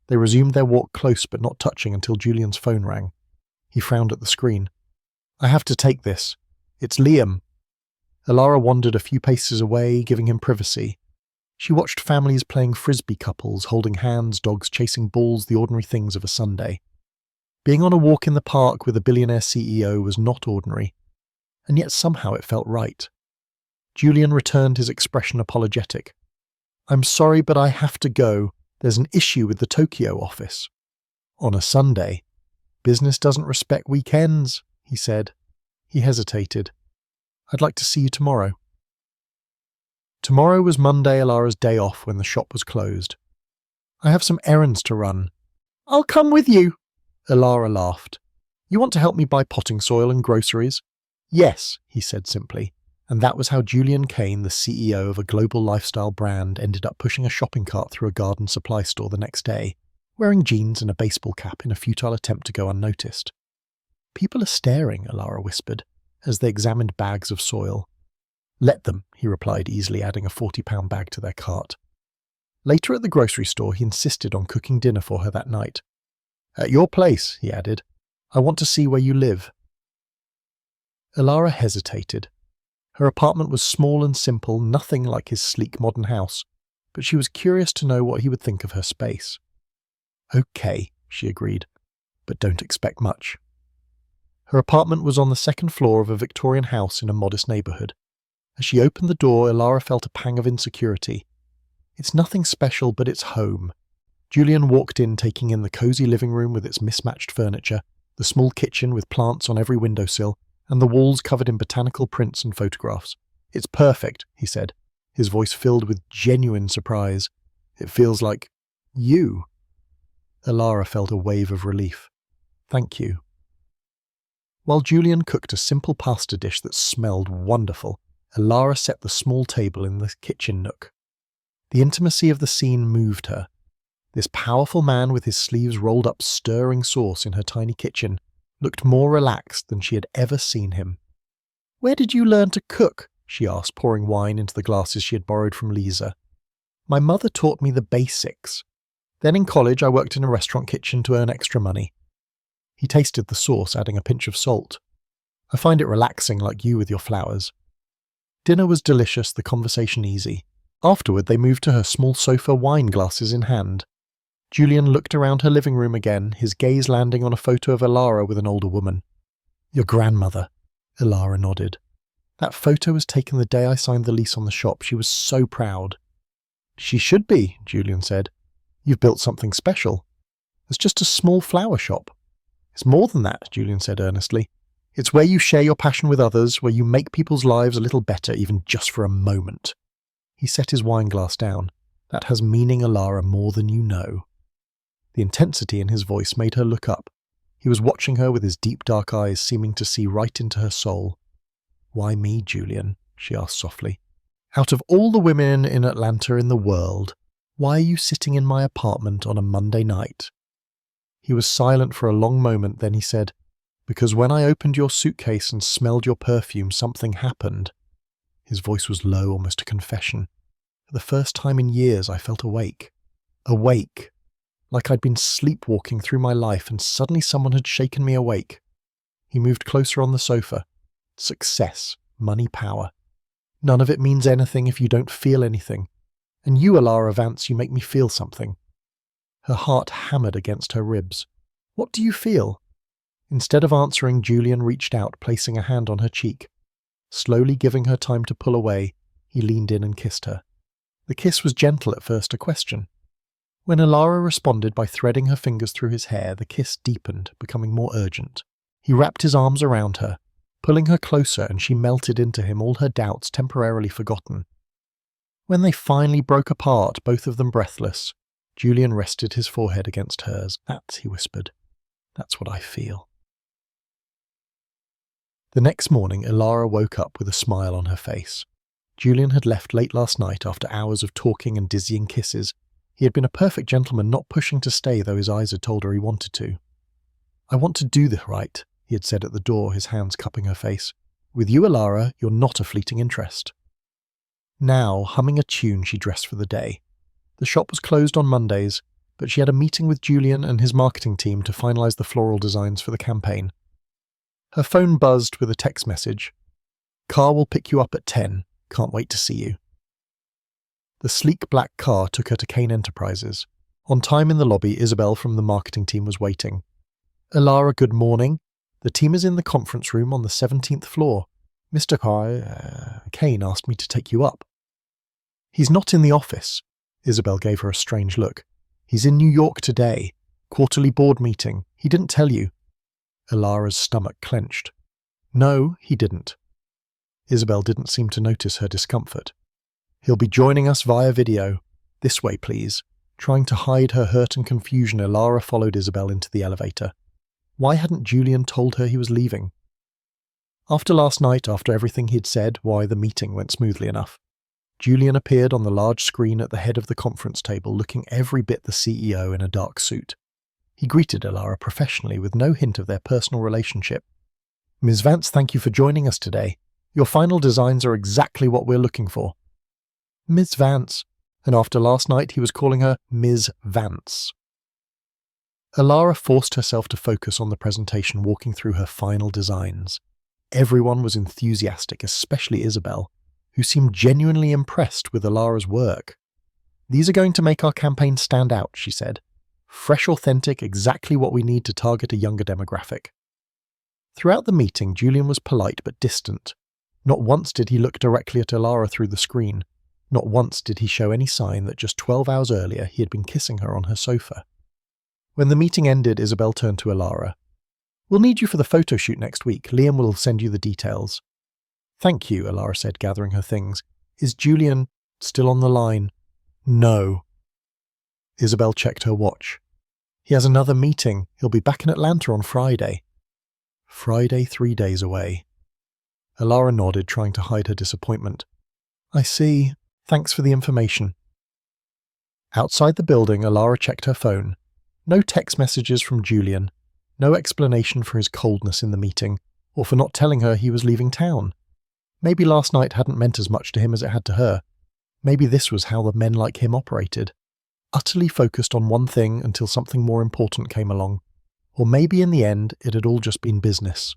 They resumed their walk close but not touching until Julian's phone rang. He frowned at the screen. I have to take this. It's Liam. Alara wandered a few paces away, giving him privacy. She watched families playing frisbee couples, holding hands, dogs chasing balls, the ordinary things of a Sunday. Being on a walk in the park with a billionaire CEO was not ordinary, and yet somehow it felt right. Julian returned his expression apologetic. I'm sorry, but I have to go. There's an issue with the Tokyo office. On a Sunday. Business doesn't respect weekends, he said. He hesitated. I'd like to see you tomorrow. Tomorrow was Monday, Alara's day off when the shop was closed. I have some errands to run. I'll come with you. Alara laughed. You want to help me buy potting soil and groceries? Yes, he said simply. And that was how Julian Kane, the CEO of a global lifestyle brand, ended up pushing a shopping cart through a garden supply store the next day, wearing jeans and a baseball cap in a futile attempt to go unnoticed. People are staring, Alara whispered, as they examined bags of soil. Let them, he replied easily, adding a 40-pound bag to their cart. Later at the grocery store, he insisted on cooking dinner for her that night. At your place, he added. I want to see where you live. Alara hesitated. Her apartment was small and simple, nothing like his sleek modern house, but she was curious to know what he would think of her space. Okay, she agreed, but don't expect much. Her apartment was on the second floor of a Victorian house in a modest neighbourhood. As she opened the door, Alara felt a pang of insecurity. It's nothing special, but it's home. Julian walked in, taking in the cosy living room with its mismatched furniture, the small kitchen with plants on every windowsill, and the walls covered in botanical prints and photographs. It's perfect, he said, his voice filled with genuine surprise. It feels like you. Alara felt a wave of relief. Thank you. While Julian cooked a simple pasta dish that smelled wonderful, Alara set the small table in the kitchen nook. The intimacy of the scene moved her. This powerful man with his sleeves rolled up stirring sauce in her tiny kitchen looked more relaxed than she had ever seen him. Where did you learn to cook? She asked, pouring wine into the glasses she had borrowed from Lisa. My mother taught me the basics. Then in college I worked in a restaurant kitchen to earn extra money. He tasted the sauce, adding a pinch of salt. I find it relaxing, like you with your flowers. Dinner was delicious, the conversation easy. Afterward they moved to her small sofa, wine glasses in hand. Julian looked around her living room again, his gaze landing on a photo of Alara with an older woman. Your grandmother, Alara nodded. That photo was taken the day I signed the lease on the shop. She was so proud. She should be, Julian said. You've built something special. It's just a small flower shop. It's more than that, Julian said earnestly. It's where you share your passion with others, where you make people's lives a little better, even just for a moment. He set his wine glass down. That has meaning, Alara, more than you know. The intensity in his voice made her look up. He was watching her with his deep dark eyes, seeming to see right into her soul. Why me, Julian? She asked softly. Out of all the women in Atlanta in the world, why are you sitting in my apartment on a Monday night? He was silent for a long moment, then he said, Because when I opened your suitcase and smelled your perfume, something happened. His voice was low, almost a confession. For the first time in years, I felt awake. Awake. Like I'd been sleepwalking through my life and suddenly someone had shaken me awake. He moved closer on the sofa. Success, money, power. None of it means anything if you don't feel anything. And you, Alara Vance, you make me feel something. Her heart hammered against her ribs. What do you feel? Instead of answering, Julian reached out, placing a hand on her cheek. Slowly giving her time to pull away, he leaned in and kissed her. The kiss was gentle at first, a question. When Alara responded by threading her fingers through his hair, the kiss deepened, becoming more urgent. He wrapped his arms around her, pulling her closer, and she melted into him, all her doubts temporarily forgotten. When they finally broke apart, both of them breathless, Julian rested his forehead against hers. That, he whispered, that's what I feel. The next morning, Alara woke up with a smile on her face. Julian had left late last night after hours of talking and dizzying kisses. He had been a perfect gentleman, not pushing to stay, though his eyes had told her he wanted to. I want to do this right, he had said at the door, his hands cupping her face. With you, Alara, you're not a fleeting interest. Now, humming a tune, she dressed for the day. The shop was closed on Mondays, but she had a meeting with Julian and his marketing team to finalise the floral designs for the campaign. Her phone buzzed with a text message. "Car will pick you up at 10. Can't wait to see you." The sleek black car took her to Kane Enterprises. On time in the lobby, Isabel from the marketing team was waiting. "Alara, good morning. The team is in the conference room on the 17th floor. Mr. Kane asked me to take you up." "He's not in the office." Isabel gave her a strange look. "He's in New York today. Quarterly board meeting. He didn't tell you." Alara's stomach clenched. "No, he didn't." Isabel didn't seem to notice her discomfort. "He'll be joining us via video. This way, please." Trying to hide her hurt and confusion, Alara followed Isabel into the elevator. Why hadn't Julian told her he was leaving? After last night, after everything he'd said, why, the meeting went smoothly enough. Julian appeared on the large screen at the head of the conference table, looking every bit the CEO in a dark suit. He greeted Alara professionally with no hint of their personal relationship. "Ms. Vance, thank you for joining us today. Your final designs are exactly what we're looking for." "Ms. Vance," and after last night he was calling her Ms. Vance. Alara forced herself to focus on the presentation, walking through her final designs. Everyone was enthusiastic, especially Isabel, who seemed genuinely impressed with Alara's work. "These are going to make our campaign stand out," she said. "Fresh, authentic, exactly what we need to target a younger demographic." Throughout the meeting, Julian was polite but distant. Not once did he look directly at Alara through the screen. Not once did he show any sign that just 12 hours earlier he had been kissing her on her sofa. When the meeting ended, Isabel turned to Alara. "We'll need you for the photo shoot next week. Liam will send you the details." "Thank you," Alara said, gathering her things. "Is Julian still on the line?" "No." Isabel checked her watch. "He has another meeting. He'll be back in Atlanta on Friday." Friday, 3 days away. Alara nodded, trying to hide her disappointment. "I see. Thanks for the information." Outside the building, Alara checked her phone. No text messages from Julian. No explanation for his coldness in the meeting, or for not telling her he was leaving town. Maybe last night hadn't meant as much to him as it had to her. Maybe this was how the men like him operated. Utterly focused on one thing until something more important came along. Or maybe in the end, it had all just been business.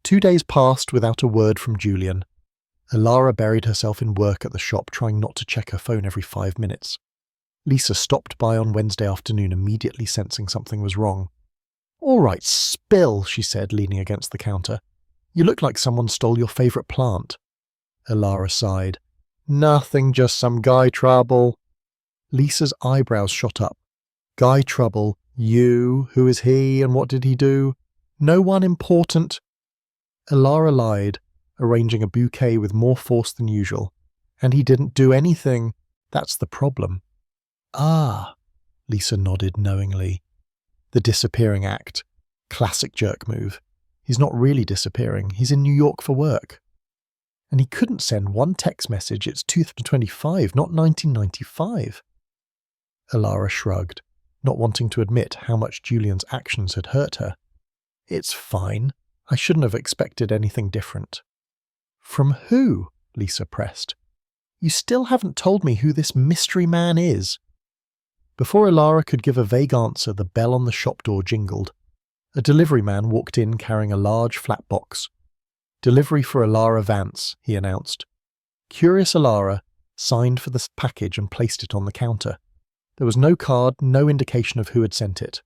2 days passed without a word from Julian. Alara buried herself in work at the shop, trying not to check her phone every 5 minutes. Lisa stopped by on Wednesday afternoon, immediately sensing something was wrong. "All right, spill," she said, leaning against the counter. "You look like someone stole your favourite plant." Alara sighed. "Nothing, just some guy trouble." Lisa's eyebrows shot up. "Guy trouble? You? Who is he, and what did he do?" "No one important." Alara lied, arranging a bouquet with more force than usual. "And he didn't do anything. That's the problem." "Ah," Lisa nodded knowingly. The disappearing act. Classic jerk move. He's not really disappearing. He's in New York for work. And he couldn't send one text message. It's 2025, not 1995. Alara shrugged, not wanting to admit how much Julian's actions had hurt her. "It's fine. I shouldn't have expected anything different." "From who?" Lisa pressed. "You still haven't told me who this mystery man is." Before Alara could give a vague answer, the bell on the shop door jingled. A delivery man walked in carrying a large flat box. "Delivery for Alara Vance," he announced. Curious Alara signed for the package and placed it on the counter. There was no card, no indication of who had sent it.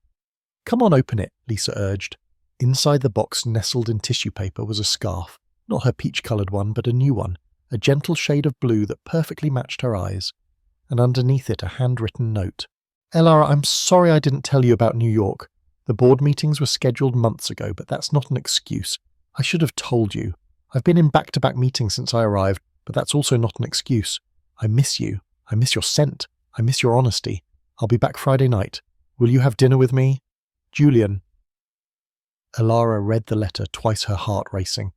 "Come on, open it," Lisa urged. Inside the box, nestled in tissue paper, was a scarf. Not her peach-coloured one, but a new one, a gentle shade of blue that perfectly matched her eyes. And underneath it, a handwritten note. "Alara, I'm sorry I didn't tell you about New York. The board meetings were scheduled months ago, but that's not an excuse. I should have told you. I've been in back-to-back meetings since I arrived, but that's also not an excuse. I miss you. I miss your scent. I miss your honesty. I'll be back Friday night. Will you have dinner with me? Julian." Alara read the letter, twice her heart racing.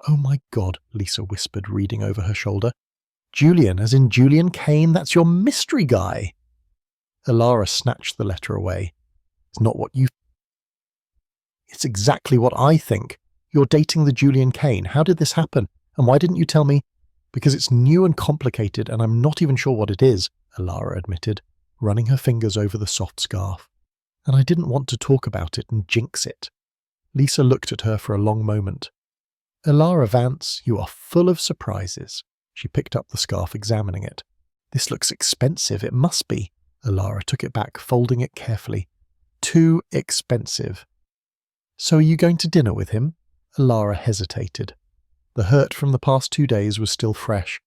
"Oh my God," Lisa whispered, reading over her shoulder. "Julian, as in Julian Kane, that's your mystery guy." Alara snatched the letter away. "It's not what you..." "It's exactly what I think. You're dating the Julian Kane. How did this happen? And why didn't you tell me?" "Because it's new and complicated, and I'm not even sure what it is," Alara admitted, running her fingers over the soft scarf. "And I didn't want to talk about it and jinx it." Lisa looked at her for a long moment. "Elara Vance, you are full of surprises." She picked up the scarf, examining it. "This looks expensive. It must be." Elara took it back, folding it carefully. "Too expensive." "So are you going to dinner with him?" Elara hesitated. The hurt from the past 2 days was still fresh,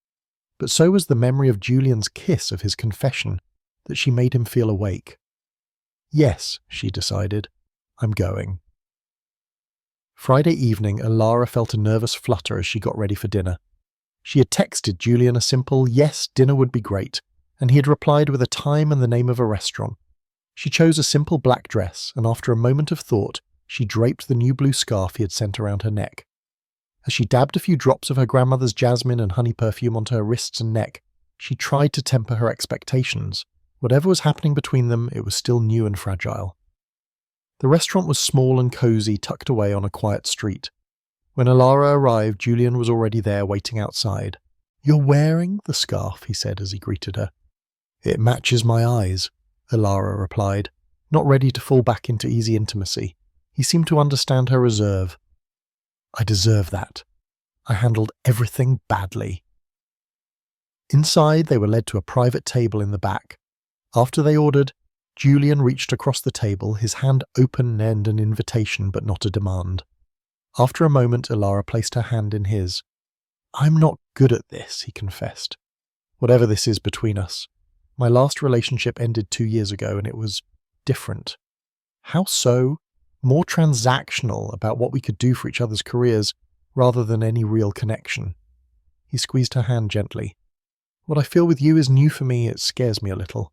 but so was the memory of Julian's kiss, of his confession, that she made him feel awake. "Yes," she decided. "I'm going." Friday evening, Elara felt a nervous flutter as she got ready for dinner. She had texted Julian a simple, "Yes, dinner would be great," and he had replied with a time and the name of a restaurant. She chose a simple black dress, and after a moment of thought, she draped the new blue scarf he had sent around her neck. As she dabbed a few drops of her grandmother's jasmine and honey perfume onto her wrists and neck, she tried to temper her expectations. Whatever was happening between them, it was still new and fragile. The restaurant was small and cozy, tucked away on a quiet street. When Elara arrived, Julian was already there, waiting outside. "You're wearing the scarf," he said as he greeted her. "It matches my eyes," Elara replied, not ready to fall back into easy intimacy. He seemed to understand her reserve. "I deserve that. I handled everything badly." Inside, they were led to a private table in the back. After they ordered, Julian reached across the table, his hand open and an invitation but not a demand. After a moment, Elara placed her hand in his. "I'm not good at this," he confessed. "Whatever this is between us. My last relationship ended 2 years ago, and it was different." "How so?" "More transactional, about what we could do for each other's careers, rather than any real connection." He squeezed her hand gently. "What I feel with you is new for me. It scares me a little."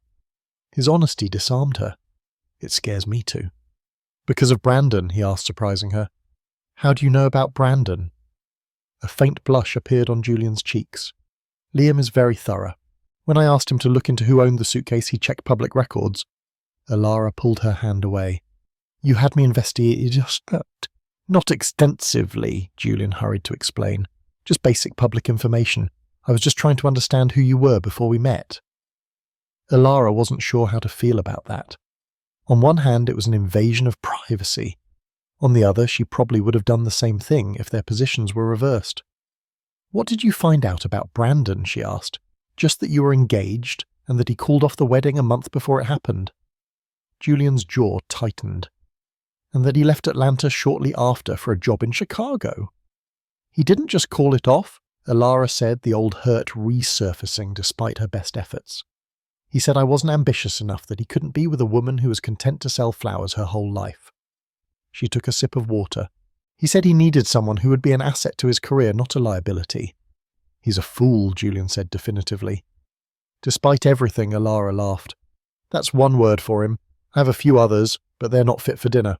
His honesty disarmed her. "It scares me too." "Because of Brandon?" he asked, surprising her. "How do you know about Brandon?" A faint blush appeared on Julian's cheeks. "Liam is very thorough. When I asked him to look into who owned the suitcase, he checked public records." Elara pulled her hand away. "You had me investigate, not extensively," Julian hurried to explain. "Just basic public information. I was just trying to understand who you were before we met." Elara wasn't sure how to feel about that. On one hand, it was an invasion of privacy. On the other, she probably would have done the same thing if their positions were reversed. "What did you find out about Brandon?" she asked. "Just that you were engaged, and that he called off the wedding a month before it happened." Julian's jaw tightened. "And that he left Atlanta shortly after for a job in Chicago." "He didn't just call it off," Elara said, the old hurt resurfacing despite her best efforts. "He said I wasn't ambitious enough, that he couldn't be with a woman who was content to sell flowers her whole life." She took a sip of water. "He said he needed someone who would be an asset to his career, not a liability." "He's a fool," Julian said definitively. Despite everything, Elara laughed. "That's one word for him. I have a few others, but they're not fit for dinner."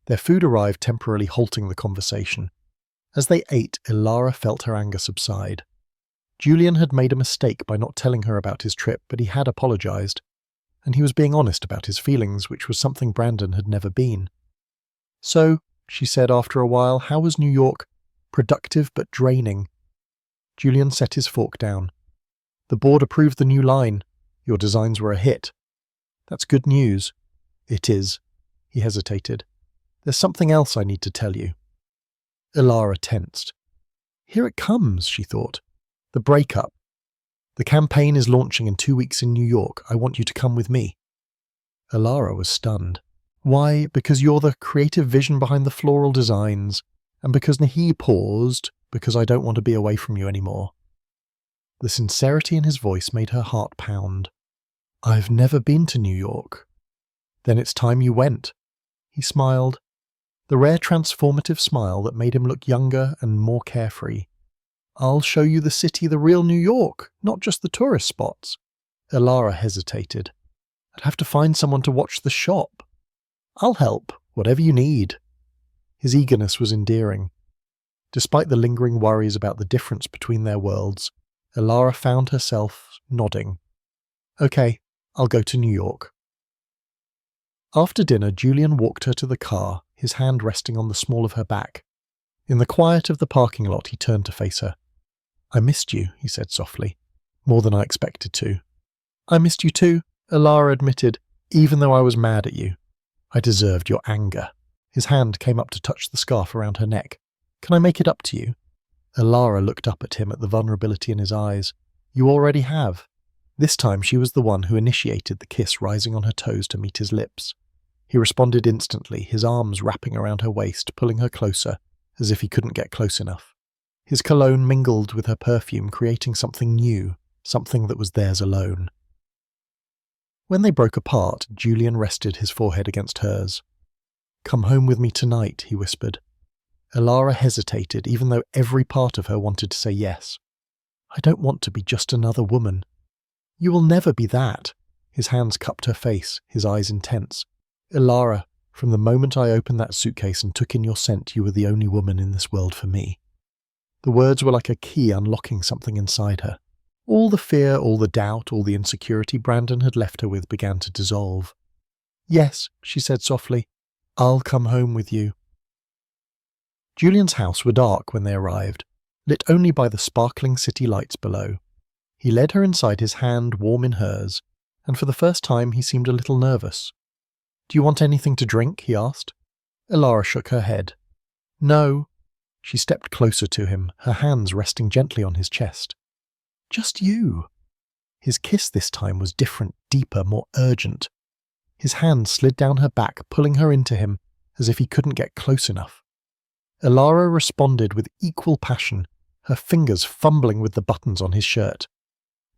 Their food arrived, temporarily halting the conversation. As they ate, Elara felt her anger subside. Julian had made a mistake by not telling her about his trip, but he had apologized, and he was being honest about his feelings, which was something Brandon had never been. "So," she said after a while, "how was New York? Productive but draining." Julian set his fork down. "The board approved the new line. Your designs were a hit." "That's good news." "It is." He hesitated. "There's something else I need to tell you." Elara tensed. Here it comes, she thought. The breakup. "The campaign is launching in 2 weeks in New York. I want you to come with me." Elara was stunned. "Why? Because you're the creative vision behind the floral designs, and because," he paused, "because I don't want to be away from you anymore." The sincerity in his voice made her heart pound. "I've never been to New York." "Then it's time you went." He smiled. The rare transformative smile that made him look younger and more carefree. "I'll show you the city, the real New York, not just the tourist spots." Elara hesitated. "I'd have to find someone to watch the shop." "I'll help, whatever you need." His eagerness was endearing. Despite the lingering worries about the difference between their worlds, Elara found herself nodding. "Okay, I'll go to New York." After dinner, Julian walked her to the car, his hand resting on the small of her back. In the quiet of the parking lot, he turned to face her. "I missed you," he said softly. "More than I expected to." "I missed you too," Elara admitted, "even though I was mad at you. I deserved your anger." His hand came up to touch the scarf around her neck. "Can I make it up to you?" Alara looked up at him at the vulnerability in his eyes. "You already have." This time she was the one who initiated the kiss, rising on her toes to meet his lips. He responded instantly, his arms wrapping around her waist, pulling her closer, as if he couldn't get close enough. His cologne mingled with her perfume, creating something new, something that was theirs alone. When they broke apart, Julian rested his forehead against hers. "Come home with me tonight," he whispered. Alara hesitated, even though every part of her wanted to say yes. "I don't want to be just another woman." "You will never be that." His hands cupped her face, his eyes intense. "Alara, from the moment I opened that suitcase and took in your scent, you were the only woman in this world for me." The words were like a key unlocking something inside her. All the fear, all the doubt, all the insecurity Brandon had left her with began to dissolve. "Yes," she said softly, "I'll come home with you." Julian's house was dark when they arrived, lit only by the sparkling city lights below. He led her inside, his hand warm in hers, and for the first time he seemed a little nervous. "Do you want anything to drink?" he asked. Alara shook her head. "No." She stepped closer to him, her hands resting gently on his chest. "Just you." His kiss this time was different, deeper, more urgent. His hand slid down her back, pulling her into him, as if he couldn't get close enough. Alara responded with equal passion, her fingers fumbling with the buttons on his shirt.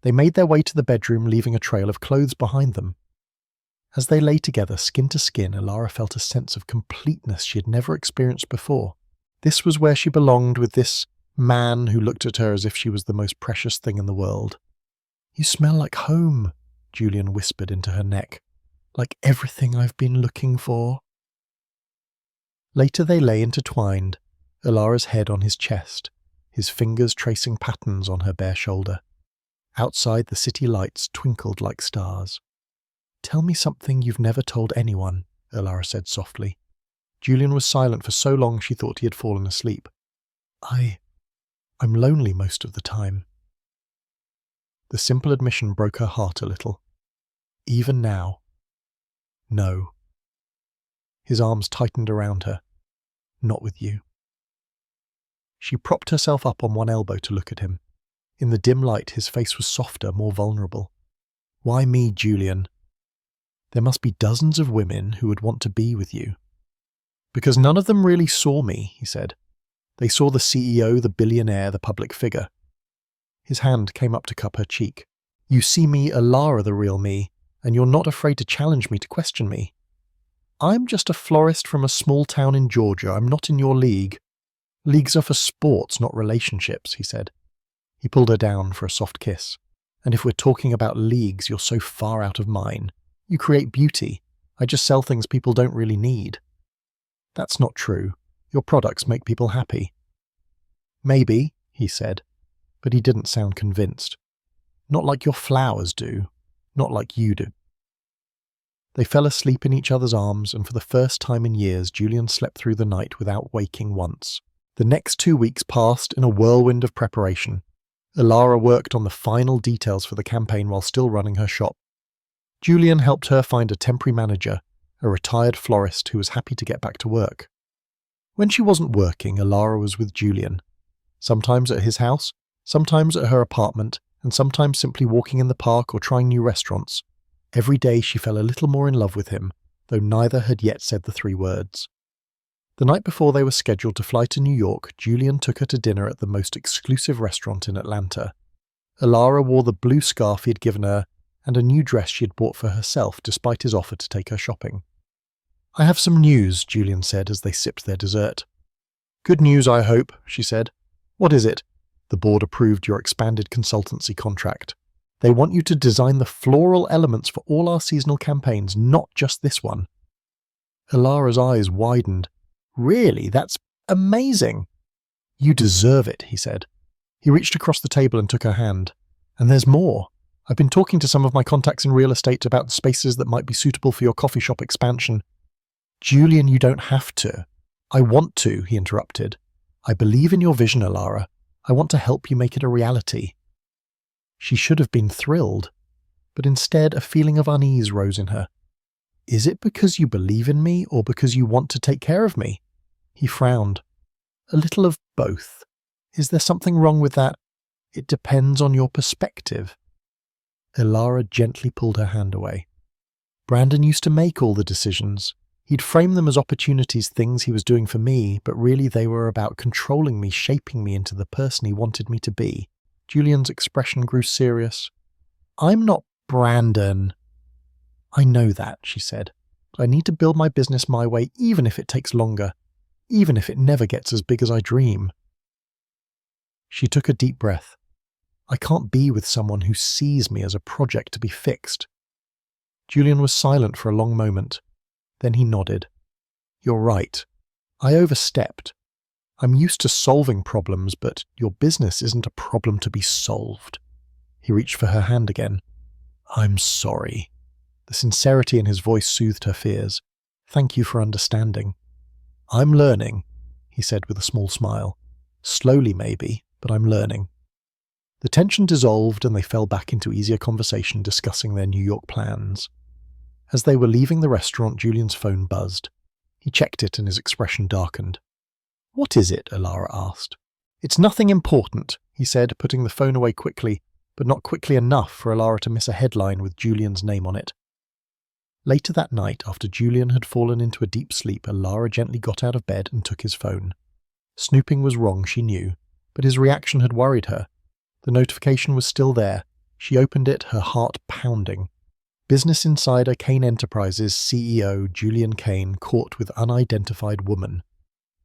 They made their way to the bedroom, leaving a trail of clothes behind them. As they lay together, skin to skin, Alara felt a sense of completeness she had never experienced before. This was where she belonged, with this man who looked at her as if she was the most precious thing in the world. "You smell like home," Julian whispered into her neck. "Like everything I've been looking for." Later they lay intertwined, Alara's head on his chest, his fingers tracing patterns on her bare shoulder. Outside, the city lights twinkled like stars. "Tell me something you've never told anyone," Alara said softly. Julian was silent for so long she thought he had fallen asleep. I'm lonely most of the time." The simple admission broke her heart a little. "Even now?" "No." His arms tightened around her. "Not with you." She propped herself up on one elbow to look at him. In the dim light, his face was softer, more vulnerable. "Why me, Julian?" "There must be dozens of women who would want to be with you." "Because none of them really saw me," he said. "They saw the CEO, the billionaire, the public figure." His hand came up to cup her cheek. "You see me, Alara, the real me, and you're not afraid to challenge me, to question me." "I'm just a florist from a small town in Georgia. I'm not in your league. Leagues are for sports, not relationships," he said. He pulled her down for a soft kiss. "And if we're talking about leagues, you're so far out of mine. You create beauty. I just sell things people don't really need." "That's not true. Your products make people happy." "Maybe," he said, but he didn't sound convinced. "Not like your flowers do. Not like you do." They fell asleep in each other's arms, and for the first time in years, Julian slept through the night without waking once. The next 2 weeks passed in a whirlwind of preparation. Alara worked on the final details for the campaign while still running her shop. Julian helped her find a temporary manager, a retired florist who was happy to get back to work. When she wasn't working, Alara was with Julian. Sometimes at his house, sometimes at her apartment, and sometimes simply walking in the park or trying new restaurants. Every day she fell a little more in love with him, though neither had yet said the 3 words. The night before they were scheduled to fly to New York, Julian took her to dinner at the most exclusive restaurant in Atlanta. Alara wore the blue scarf he had given her and a new dress she had bought for herself despite his offer to take her shopping. "I have some news," Julian said as they sipped their dessert. "Good news, I hope," she said. "What is it?" "The board approved your expanded consultancy contract. They want you to design the floral elements for all our seasonal campaigns, not just this one." Alara's eyes widened. "Really? That's amazing." "You deserve it," he said. He reached across the table and took her hand. "And there's more. I've been talking to some of my contacts in real estate about spaces that might be suitable for your coffee shop expansion." "Julian, you don't have to." "I want to," he interrupted. "I believe in your vision, Alara. I want to help you make it a reality." She should have been thrilled, but instead a feeling of unease rose in her. Is it because you believe in me or because you want to take care of me? He frowned. A little of both. Is there something wrong with that? It depends on your perspective. Elara gently pulled her hand away. Brandon used to make all the decisions. He'd frame them as opportunities, things he was doing for me, but really they were about controlling me, shaping me into the person he wanted me to be. Julian's expression grew serious. I'm not Brandon. I know that, she said. But I need to build my business my way, even if it takes longer, even if it never gets as big as I dream. She took a deep breath. I can't be with someone who sees me as a project to be fixed. Julian was silent for a long moment. Then he nodded. You're right. I overstepped. I'm used to solving problems, but your business isn't a problem to be solved. He reached for her hand again. I'm sorry. The sincerity in his voice soothed her fears. Thank you for understanding. I'm learning, he said with a small smile. Slowly maybe, but I'm learning. The tension dissolved and they fell back into easier conversation discussing their New York plans. As they were leaving the restaurant, Julian's phone buzzed. He checked it and his expression darkened. What is it? Elara asked. It's nothing important, he said, putting the phone away quickly, but not quickly enough for Elara to miss a headline with Julian's name on it. Later that night, after Julian had fallen into a deep sleep, Elara gently got out of bed and took his phone. Snooping was wrong, she knew, but his reaction had worried her. The notification was still there. She opened it, her heart pounding. Business Insider Kane Enterprises CEO Julian Kane caught with unidentified woman.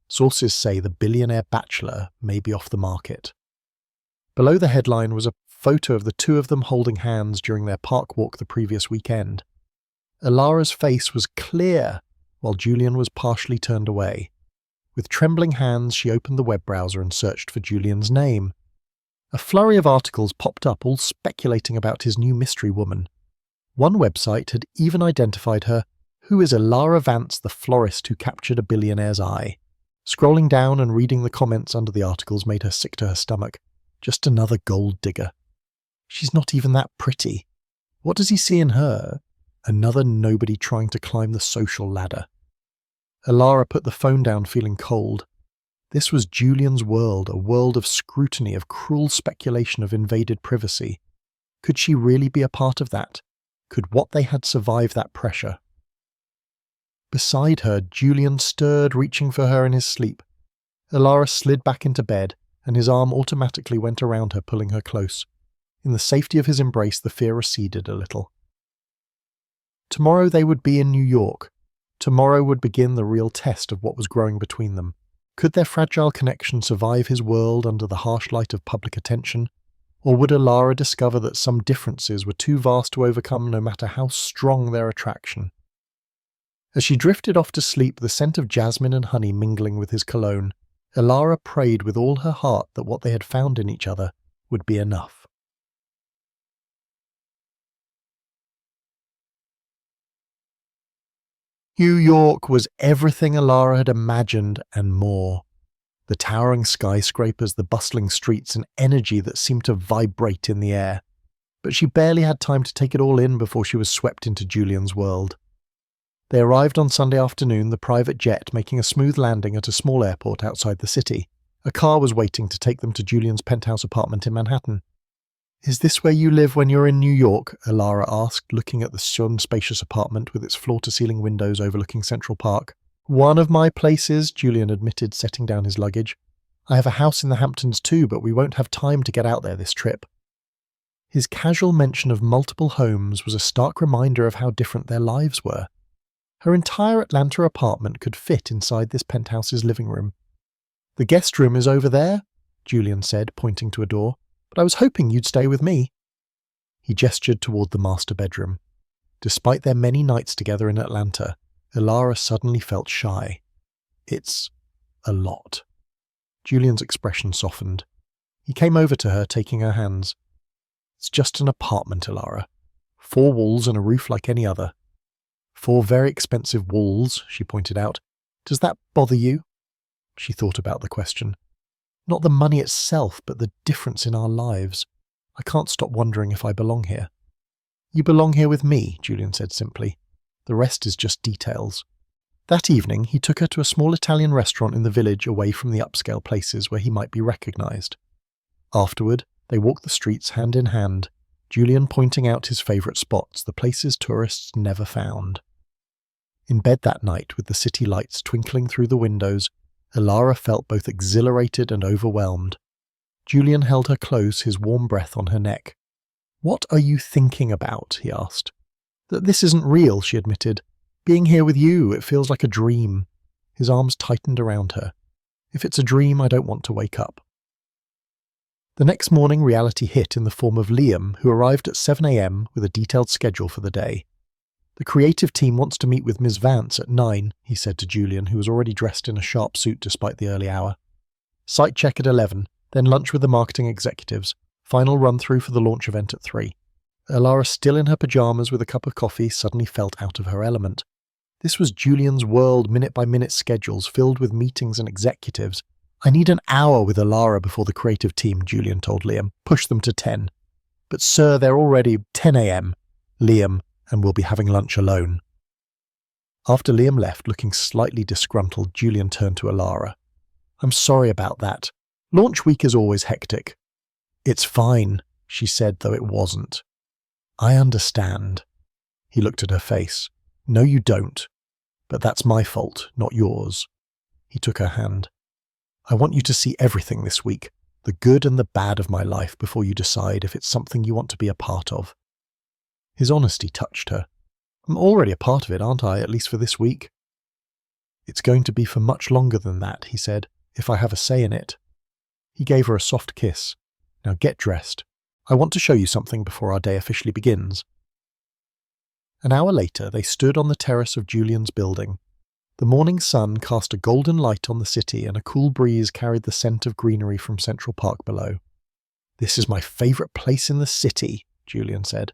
Sources say the billionaire bachelor may be off the market. Below the headline was a photo of the two of them holding hands during their park walk the previous weekend. Elara's face was clear, while Julian was partially turned away. With trembling hands, she opened the web browser and searched for Julian's name. A flurry of articles popped up, all speculating about his new mystery woman. One website had even identified her. Who is Elara Vance, the florist who captured a billionaire's eye? Scrolling down and reading the comments under the articles made her sick to her stomach. Just another gold digger. She's not even that pretty. What does he see in her? Another nobody trying to climb the social ladder. Elara put the phone down, feeling cold. This was Julian's world, a world of scrutiny, of cruel speculation, of invaded privacy. Could she really be a part of that? Could what they had survive that pressure? Beside her, Julian stirred, reaching for her in his sleep. Elara slid back into bed, and his arm automatically went around her, pulling her close. In the safety of his embrace, the fear receded a little. Tomorrow they would be in New York. Tomorrow would begin the real test of what was growing between them. Could their fragile connection survive his world under the harsh light of public attention? Or would Elara discover that some differences were too vast to overcome no matter how strong their attraction? As she drifted off to sleep, the scent of jasmine and honey mingling with his cologne, Elara prayed with all her heart that what they had found in each other would be enough. New York was everything Elara had imagined and more. The towering skyscrapers, the bustling streets, and energy that seemed to vibrate in the air. But she barely had time to take it all in before she was swept into Julian's world. They arrived on Sunday afternoon, the private jet making a smooth landing at a small airport outside the city. A car was waiting to take them to Julian's penthouse apartment in Manhattan. Is this where you live when you're in New York? Elara asked, looking at the spacious apartment with its floor-to-ceiling windows overlooking Central Park. One of my places, Julian admitted, setting down his luggage. I have a house in the Hamptons too, but we won't have time to get out there this trip. His casual mention of multiple homes was a stark reminder of how different their lives were. Her entire Atlanta apartment could fit inside this penthouse's living room. The guest room is over there, Julian said, pointing to a door. But I was hoping you'd stay with me. He gestured toward the master bedroom. Despite their many nights together in Atlanta, Elara suddenly felt shy. It's a lot. Julian's expression softened. He came over to her, taking her hands. It's just an apartment, Elara. 4 walls and a roof like any other. 4 very expensive walls, she pointed out. Does that bother you? She thought about the question. Not the money itself, but the difference in our lives. I can't stop wondering if I belong here. You belong here with me, Julian said simply. The rest is just details. That evening, he took her to a small Italian restaurant in the village away from the upscale places where he might be recognised. Afterward, they walked the streets hand in hand, Julian pointing out his favourite spots, the places tourists never found. In bed that night, with the city lights twinkling through the windows, Alara felt both exhilarated and overwhelmed. Julian held her close, his warm breath on her neck. "What are you thinking about?" he asked. "That this isn't real," she admitted. "Being here with you, it feels like a dream." His arms tightened around her. "If it's a dream, I don't want to wake up." The next morning, reality hit in the form of Liam, who arrived at 7 a.m. with a detailed schedule for the day. "The creative team wants to meet with Ms. Vance at 9, he said to Julian, who was already dressed in a sharp suit despite the early hour. "Site check at 11, then lunch with the marketing executives, final run-through for the launch event at 3. Alara, still in her pyjamas with a cup of coffee, suddenly felt out of her element. This was Julian's world, minute-by-minute schedules filled with meetings and executives. "I need an hour with Alara before the creative team," Julian told Liam. "Push them to 10. "But sir, they're already 10 a.m. "Liam, and we'll be having lunch alone." After Liam left, looking slightly disgruntled, Julian turned to Alara. "I'm sorry about that. Launch week is always hectic." "It's fine," she said, though it wasn't. "I understand." He looked at her face. "No, you don't. But that's my fault, not yours." He took her hand. "I want you to see everything this week, the good and the bad of my life, before you decide if it's something you want to be a part of." His honesty touched her. "I'm already a part of it, aren't I, at least for this week?" "It's going to be for much longer than that," he said, "if I have a say in it." He gave her a soft kiss. "Now get dressed. I want to show you something before our day officially begins." An hour later, they stood on the terrace of Julian's building. The morning sun cast a golden light on the city, and a cool breeze carried the scent of greenery from Central Park below. "This is my favourite place in the city," Julian said.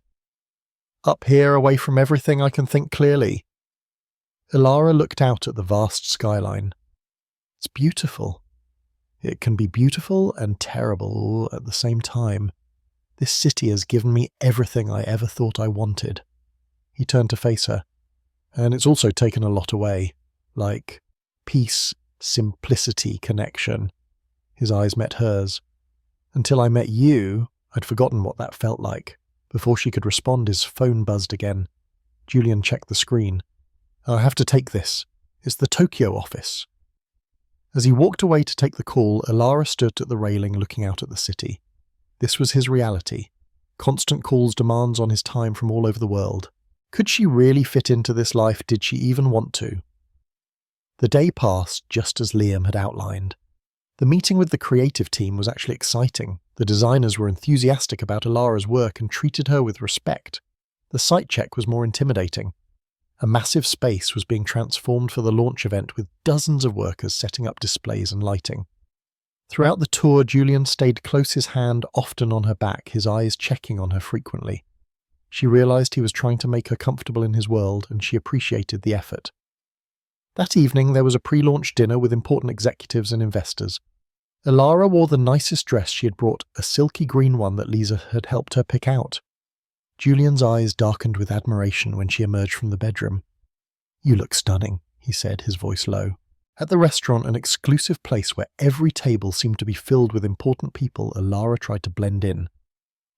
"Up here, away from everything, I can think clearly." Alara looked out at the vast skyline. "It's beautiful. It can be beautiful and terrible all at the same time. This city has given me everything I ever thought I wanted." He turned to face her. "And it's also taken a lot away. Like peace, simplicity, connection." His eyes met hers. "Until I met you, I'd forgotten what that felt like." Before she could respond, his phone buzzed again. Julian checked the screen. "I have to take this. It's the Tokyo office." As he walked away to take the call, Alara stood at the railing looking out at the city. This was his reality. Constant calls, demands on his time from all over the world. Could she really fit into this life? Did she even want to? The day passed just as Liam had outlined. The meeting with the creative team was actually exciting. The designers were enthusiastic about Alara's work and treated her with respect. The site check was more intimidating. A massive space was being transformed for the launch event, with dozens of workers setting up displays and lighting. Throughout the tour, Julian stayed close, his hand often on her back, his eyes checking on her frequently. She realised he was trying to make her comfortable in his world, and she appreciated the effort. That evening there was a pre-launch dinner with important executives and investors. Alara wore the nicest dress she had brought, a silky green one that Lisa had helped her pick out. Julian's eyes darkened with admiration when she emerged from the bedroom. "You look stunning," he said, his voice low. At the restaurant, an exclusive place where every table seemed to be filled with important people, Alara tried to blend in.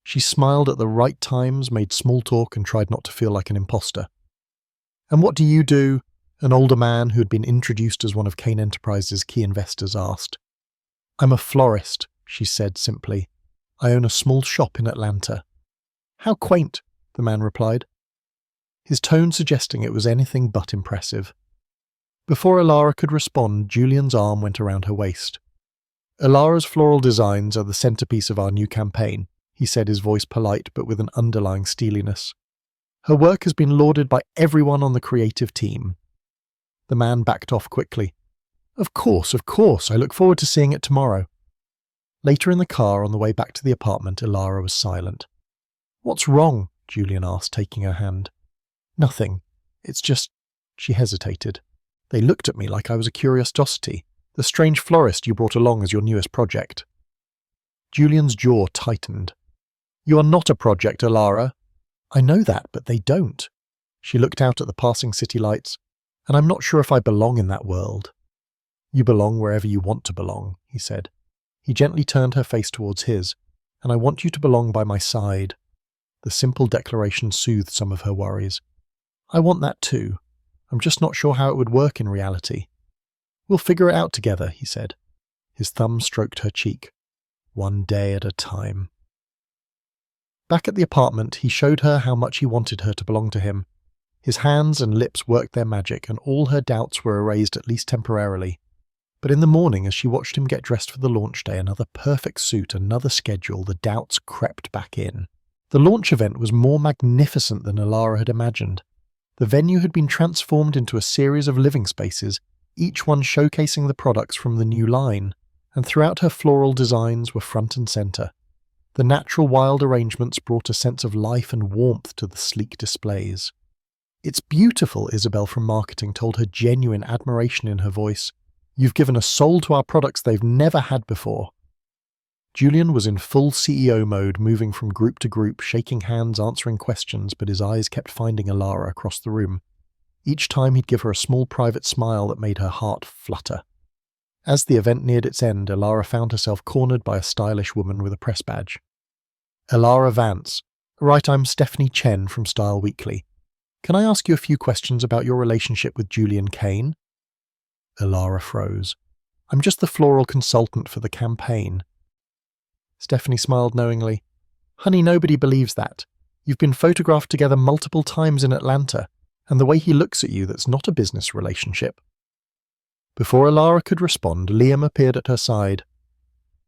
She smiled at the right times, made small talk, and tried not to feel like an imposter. "And what do you do?" an older man who had been introduced as one of Kane Enterprises' key investors asked. "I'm a florist," she said simply. "I own a small shop in Atlanta." "How quaint," the man replied, his tone suggesting it was anything but impressive. Before Alara could respond, Julian's arm went around her waist. "Alara's floral designs are the centerpiece of our new campaign," he said, his voice polite but with an underlying steeliness. "Her work has been lauded by everyone on the creative team." The man backed off quickly. Of course, I look forward to seeing it tomorrow." Later in the car, on the way back to the apartment, Alara was silent. "What's wrong?" Julian asked, taking her hand. "Nothing. It's just—" She hesitated. "They looked at me like I was a curiosity. The strange florist you brought along as your newest project." Julian's jaw tightened. "You are not a project, Alara." "I know that, but they don't." She looked out at the passing city lights. "And I'm not sure if I belong in that world." "You belong wherever you want to belong," he said. He gently turned her face towards his. "And I want you to belong by my side." The simple declaration soothed some of her worries. "I want that too. I'm just not sure how it would work in reality." "We'll figure it out together," he said. His thumb stroked her cheek. "One day at a time." Back at the apartment, he showed her how much he wanted her to belong to him. His hands and lips worked their magic, and all her doubts were erased at least temporarily. But in the morning, as she watched him get dressed for the launch day, another perfect suit, another schedule, the doubts crept back in. The launch event was more magnificent than Alara had imagined. The venue had been transformed into a series of living spaces, each one showcasing the products from the new line, and throughout her floral designs were front and centre. The natural wild arrangements brought a sense of life and warmth to the sleek displays. "It's beautiful," Isabel from marketing told her, genuine admiration in her voice. "You've given a soul to our products they've never had before." Julian was in full CEO mode, moving from group to group, shaking hands, answering questions, but his eyes kept finding Alara across the room. Each time he'd give her a small private smile that made her heart flutter. As the event neared its end, Alara found herself cornered by a stylish woman with a press badge. "Alara Vance. Right, I'm Stephanie Chen from Style Weekly. Can I ask you a few questions about your relationship with Julian Kane?" Alara froze. "I'm just the floral consultant for the campaign." Stephanie smiled knowingly. "Honey, nobody believes that. You've been photographed together multiple times in Atlanta, and the way he looks at you, that's not a business relationship." Before Alara could respond, Liam appeared at her side.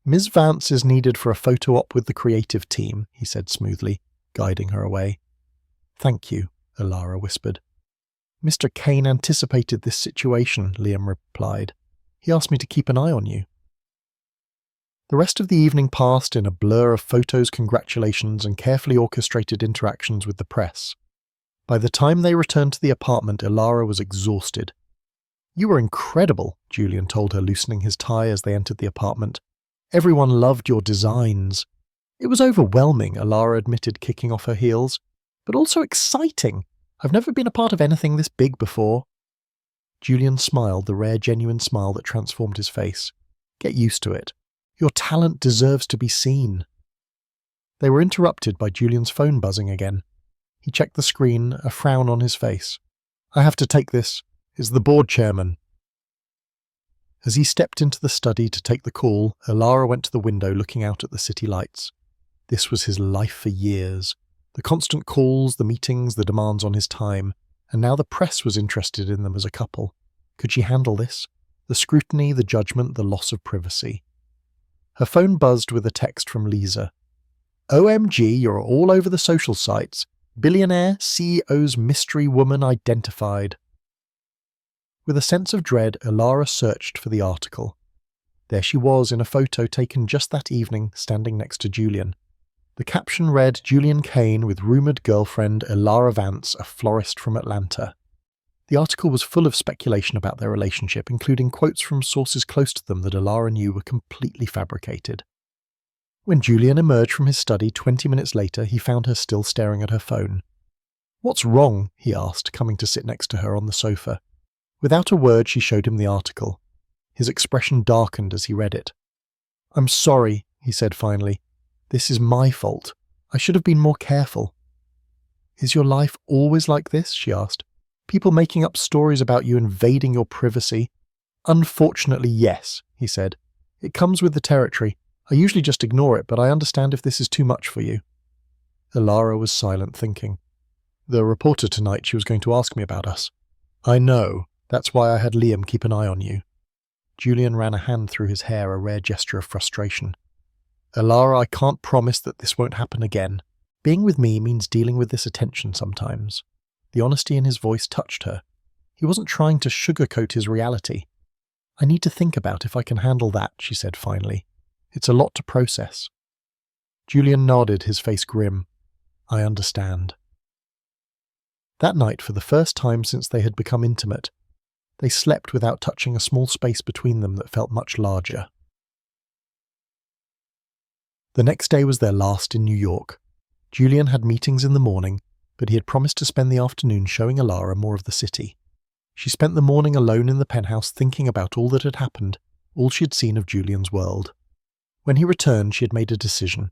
"Ms. Vance is needed for a photo op with the creative team," he said smoothly, guiding her away. "Thank you," Alara whispered. "Mr. Kane anticipated this situation," Liam replied. "He asked me to keep an eye on you." The rest of the evening passed in a blur of photos, congratulations, and carefully orchestrated interactions with the press. By the time they returned to the apartment, Alara was exhausted. "You were incredible," Julian told her, loosening his tie as they entered the apartment. "Everyone loved your designs." "It was overwhelming," Alara admitted, kicking off her heels. "But also exciting. I've never been a part of anything this big before." Julian smiled, the rare genuine smile that transformed his face. "Get used to it. Your talent deserves to be seen." They were interrupted by Julian's phone buzzing again. He checked the screen, a frown on his face. "I have to take this. It's the board chairman." As he stepped into the study to take the call, Alara went to the window looking out at the city lights. This was his life for years. The constant calls, the meetings, the demands on his time, and now the press was interested in them as a couple. Could she handle this? The scrutiny, the judgment, the loss of privacy. Her phone buzzed with a text from Lisa. "OMG, you're all over the social sites. Billionaire CEO's mystery woman identified." With a sense of dread, Alara searched for the article. There she was in a photo taken just that evening, standing next to Julian. The caption read, "Julian Kane with rumoured girlfriend Alara Vance, a florist from Atlanta." The article was full of speculation about their relationship, including quotes from sources close to them that Alara knew were completely fabricated. When Julian emerged from his study 20 minutes later, he found her still staring at her phone. "What's wrong?" he asked, coming to sit next to her on the sofa. Without a word, she showed him the article. His expression darkened as he read it. "I'm sorry," he said finally. "This is my fault. I should have been more careful." "Is your life always like this?" she asked. "People making up stories about you, invading your privacy?" "Unfortunately, yes," he said. "It comes with the territory. I usually just ignore it, but I understand if this is too much for you." Alara was silent, thinking. "The reporter tonight, she was going to ask me about us." "I know. That's why I had Liam keep an eye on you." Julian ran a hand through his hair, a rare gesture of frustration. "Alara, I can't promise that this won't happen again. Being with me means dealing with this attention sometimes." The honesty in his voice touched her. He wasn't trying to sugarcoat his reality. "I need to think about if I can handle that," she said finally. "It's a lot to process." Julian nodded, his face grim. "I understand." That night, for the first time since they had become intimate, they slept without touching a small space between them that felt much larger. The next day was their last in New York. Julian had meetings in the morning, but he had promised to spend the afternoon showing Alara more of the city. She spent the morning alone in the penthouse thinking about all that had happened, all she had seen of Julian's world. When he returned, she had made a decision.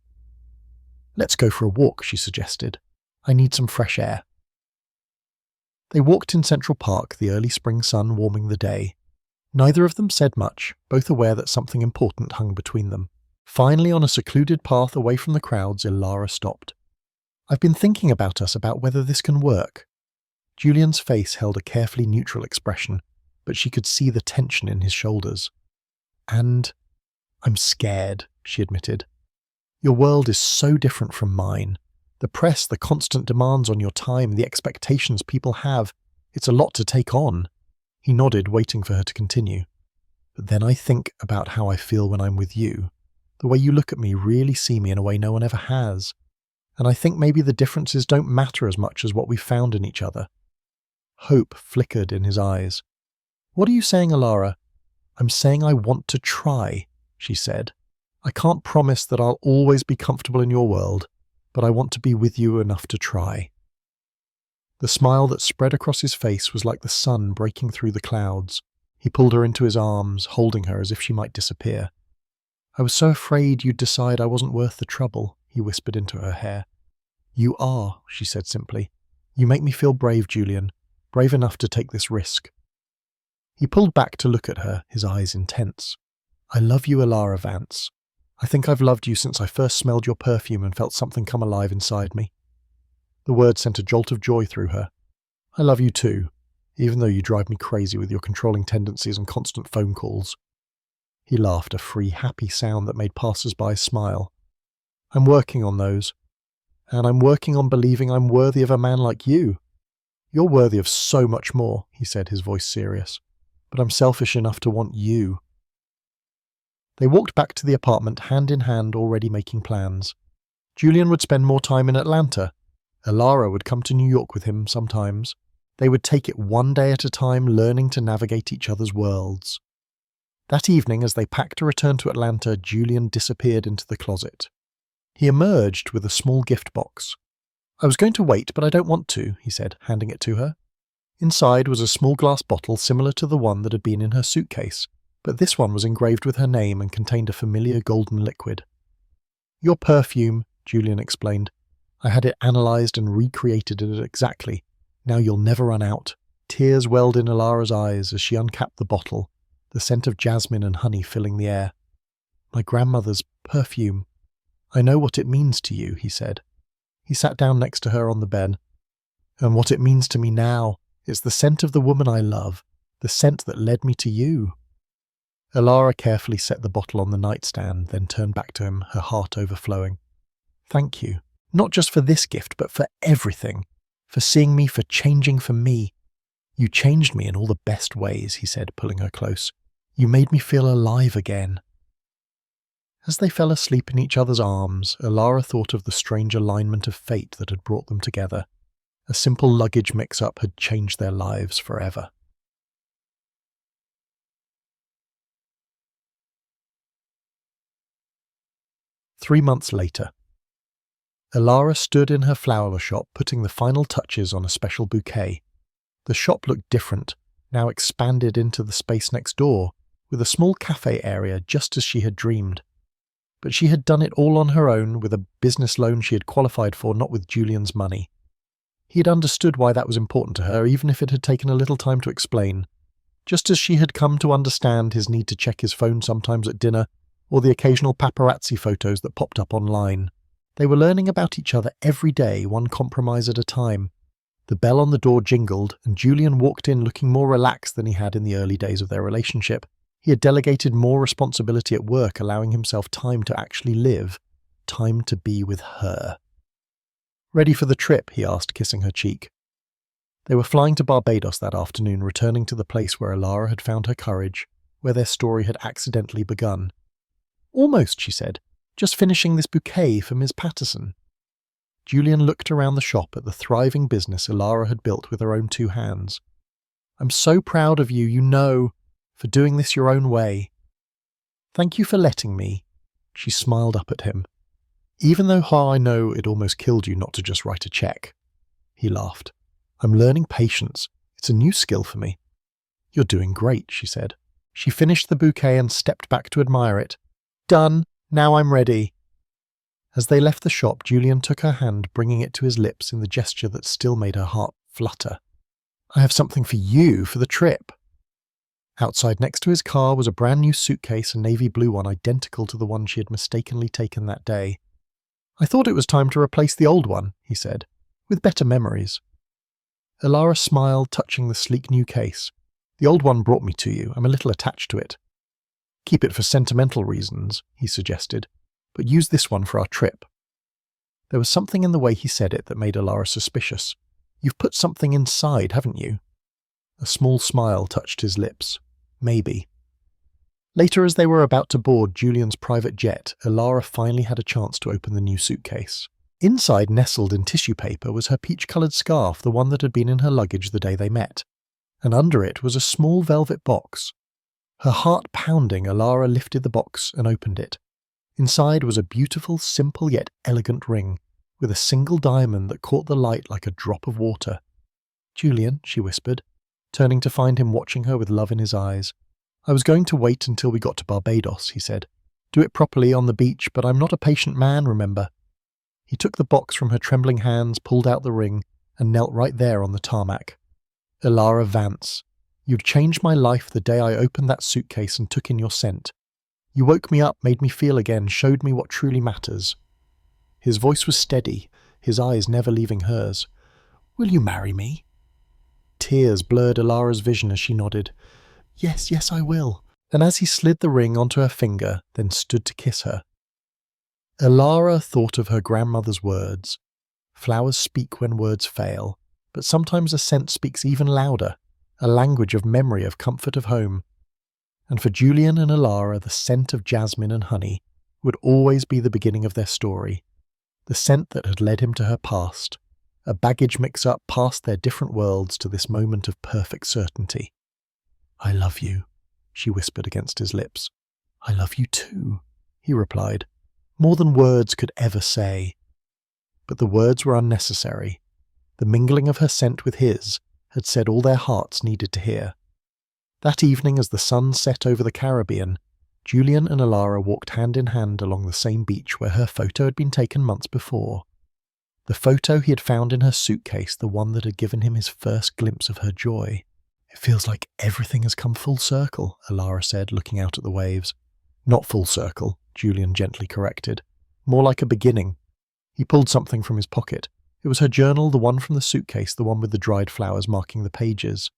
"Let's go for a walk," she suggested. "I need some fresh air." They walked in Central Park, the early spring sun warming the day. Neither of them said much, both aware that something important hung between them. Finally, on a secluded path away from the crowds, Alara stopped. "I've been thinking about us, about whether this can work." Julian's face held a carefully neutral expression, but she could see the tension in his shoulders. "And I'm scared," she admitted. "Your world is so different from mine. The press, the constant demands on your time, the expectations people have, it's a lot to take on." He nodded, waiting for her to continue. "But then I think about how I feel when I'm with you. The way you look at me, really see me in a way no one ever has. And I think maybe the differences don't matter as much as what we've found in each other." Hope flickered in his eyes. "What are you saying, Alara?" "I'm saying I want to try," she said. "I can't promise that I'll always be comfortable in your world, but I want to be with you enough to try." The smile that spread across his face was like the sun breaking through the clouds. He pulled her into his arms, holding her as if she might disappear. "I was so afraid you'd decide I wasn't worth the trouble," he whispered into her hair. "You are," she said simply. "You make me feel brave, Julian, brave enough to take this risk." He pulled back to look at her, his eyes intense. "I love you, Alara Vance. I think I've loved you since I first smelled your perfume and felt something come alive inside me." The word sent a jolt of joy through her. "I love you too, even though you drive me crazy with your controlling tendencies and constant phone calls." He laughed, a free, happy sound that made passers-by smile. "I'm working on those. And I'm working on believing I'm worthy of a man like you. You're worthy of so much more," he said, his voice serious. "But I'm selfish enough to want you." They walked back to the apartment hand in hand, already making plans. Julian would spend more time in Atlanta. Alara would come to New York with him sometimes. They would take it one day at a time, learning to navigate each other's worlds. That evening, as they packed to return to Atlanta, Julian disappeared into the closet. He emerged with a small gift box. "I was going to wait, but I don't want to," he said, handing it to her. Inside was a small glass bottle similar to the one that had been in her suitcase, but this one was engraved with her name and contained a familiar golden liquid. "Your perfume," Julian explained. "I had it analysed and recreated it exactly. Now you'll never run out." Tears welled in Alara's eyes as she uncapped the bottle, the scent of jasmine and honey filling the air. "My grandmother's perfume. I know what it means to you," he said. He sat down next to her on the bed. "And what it means to me now, it's the scent of the woman I love, the scent that led me to you." Alara carefully set the bottle on the nightstand, then turned back to him, her heart overflowing. "Thank you. Not just for this gift, but for everything. For seeing me, for changing for me. You changed me in all the best ways," he said, pulling her close. "You made me feel alive again." As they fell asleep in each other's arms, Alara thought of the strange alignment of fate that had brought them together. A simple luggage mix-up had changed their lives forever. Three months later. Alara stood in her flower shop putting the final touches on a special bouquet. The shop looked different, now expanded into the space next door, with a small cafe area just as she had dreamed. But she had done it all on her own, with a business loan she had qualified for, not with Julian's money. He had understood why that was important to her, even if it had taken a little time to explain. Just as she had come to understand his need to check his phone sometimes at dinner, or the occasional paparazzi photos that popped up online. They were learning about each other every day, one compromise at a time. The bell on the door jingled, and Julian walked in looking more relaxed than he had in the early days of their relationship. He had delegated more responsibility at work, allowing himself time to actually live, time to be with her. "Ready for the trip?" he asked, kissing her cheek. They were flying to Barbados that afternoon, returning to the place where Alara had found her courage, where their story had accidentally begun. "Almost," she said. "Just finishing this bouquet for Ms. Patterson." Julian looked around the shop at the thriving business Alara had built with her own two hands. "I'm so proud of you, you know, for doing this your own way." "Thank you for letting me." She smiled up at him. "Even though how I know it almost killed you not to just write a check." he laughed. "I'm learning patience. It's a new skill for me." "You're doing great," she said. She finished the bouquet and stepped back to admire it. "Done. Now I'm ready." As they left the shop, Julian took her hand, bringing it to his lips in the gesture that still made her heart flutter. "I have something for you for the trip." Outside next to his car was a brand new suitcase, a navy blue one identical to the one she had mistakenly taken that day. "I thought it was time to replace the old one," he said, "with better memories." Elara smiled, touching the sleek new case. "The old one brought me to you. I'm a little attached to it." "Keep it for sentimental reasons," he suggested, "but use this one for our trip." There was something in the way he said it that made Elara suspicious. "You've put something inside, haven't you?" A small smile touched his lips. "Maybe." Later, as they were about to board Julian's private jet, Elara finally had a chance to open the new suitcase. Inside, nestled in tissue paper, was her peach-coloured scarf, the one that had been in her luggage the day they met. And under it was a small velvet box. Her heart pounding, Elara lifted the box and opened it. Inside was a beautiful, simple yet elegant ring, with a single diamond that caught the light like a drop of water. "Julian," she whispered, turning to find him watching her with love in his eyes. "I was going to wait until we got to Barbados," he said. "Do it properly on the beach, but I'm not a patient man, remember." He took the box from her trembling hands, pulled out the ring, and knelt right there on the tarmac. "Elara Vance, you'd changed my life the day I opened that suitcase and took in your scent. You woke me up, made me feel again, showed me what truly matters." His voice was steady, his eyes never leaving hers. "Will you marry me?" Tears blurred Elara's vision as she nodded. Yes, I will." And as he slid the ring onto her finger, then stood to kiss her. Elara thought of her grandmother's words. Flowers speak when words fail, but sometimes a scent speaks even louder, a language of memory, of comfort, of home. And for Julian and Elara, the scent of jasmine and honey would always be the beginning of their story, the scent that had led him to her past, a baggage mix-up past their different worlds to this moment of perfect certainty. "I love you," she whispered against his lips. "I love you too," he replied, more than words could ever say. But the words were unnecessary. The mingling of her scent with his had said all their hearts needed to hear. That evening, as the sun set over the Caribbean, Julian and Elara walked hand in hand along the same beach where her photo had been taken months before. The photo he had found in her suitcase, the one that had given him his first glimpse of her joy. "It feels like everything has come full circle," Elara said, looking out at the waves. "Not full circle," Julian gently corrected. "More like a beginning." He pulled something from his pocket. It was her journal, the one from the suitcase, the one with the dried flowers marking the pages.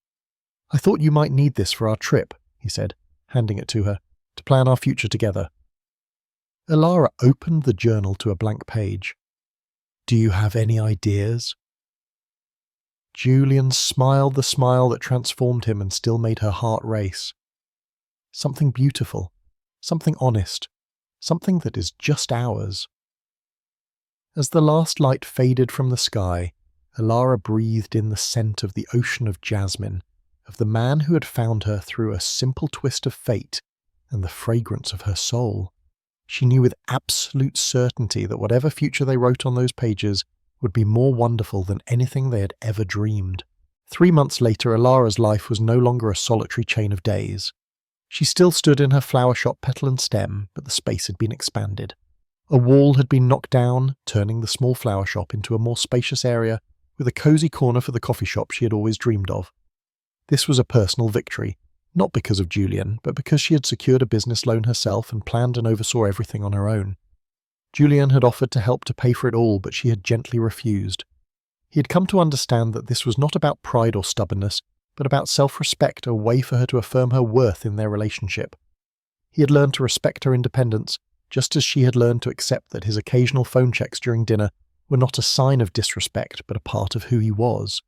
"I thought you might need this for our trip," he said, handing it to her, "to plan our future together." Elara opened the journal to a blank page. "Do you have any ideas?" Julian smiled the smile that transformed him and still made her heart race. "Something beautiful, something honest, something that is just ours." As the last light faded from the sky, Elara breathed in the scent of the ocean of jasmine, of the man who had found her through a simple twist of fate, and the fragrance of her soul. She knew with absolute certainty that whatever future they wrote on those pages would be more wonderful than anything they had ever dreamed. 3 months later, Elara's life was no longer a solitary chain of days. She still stood in her flower shop petal and stem, but the space had been expanded. A wall had been knocked down, turning the small flower shop into a more spacious area with a cosy corner for the coffee shop she had always dreamed of. This was a personal victory, not because of Julian, but because she had secured a business loan herself and planned and oversaw everything on her own. Julian had offered to help to pay for it all, but she had gently refused. He had come to understand that this was not about pride or stubbornness, but about self-respect, a way for her to affirm her worth in their relationship. He had learned to respect her independence, just as she had learned to accept that his occasional phone checks during dinner were not a sign of disrespect, but a part of who he was.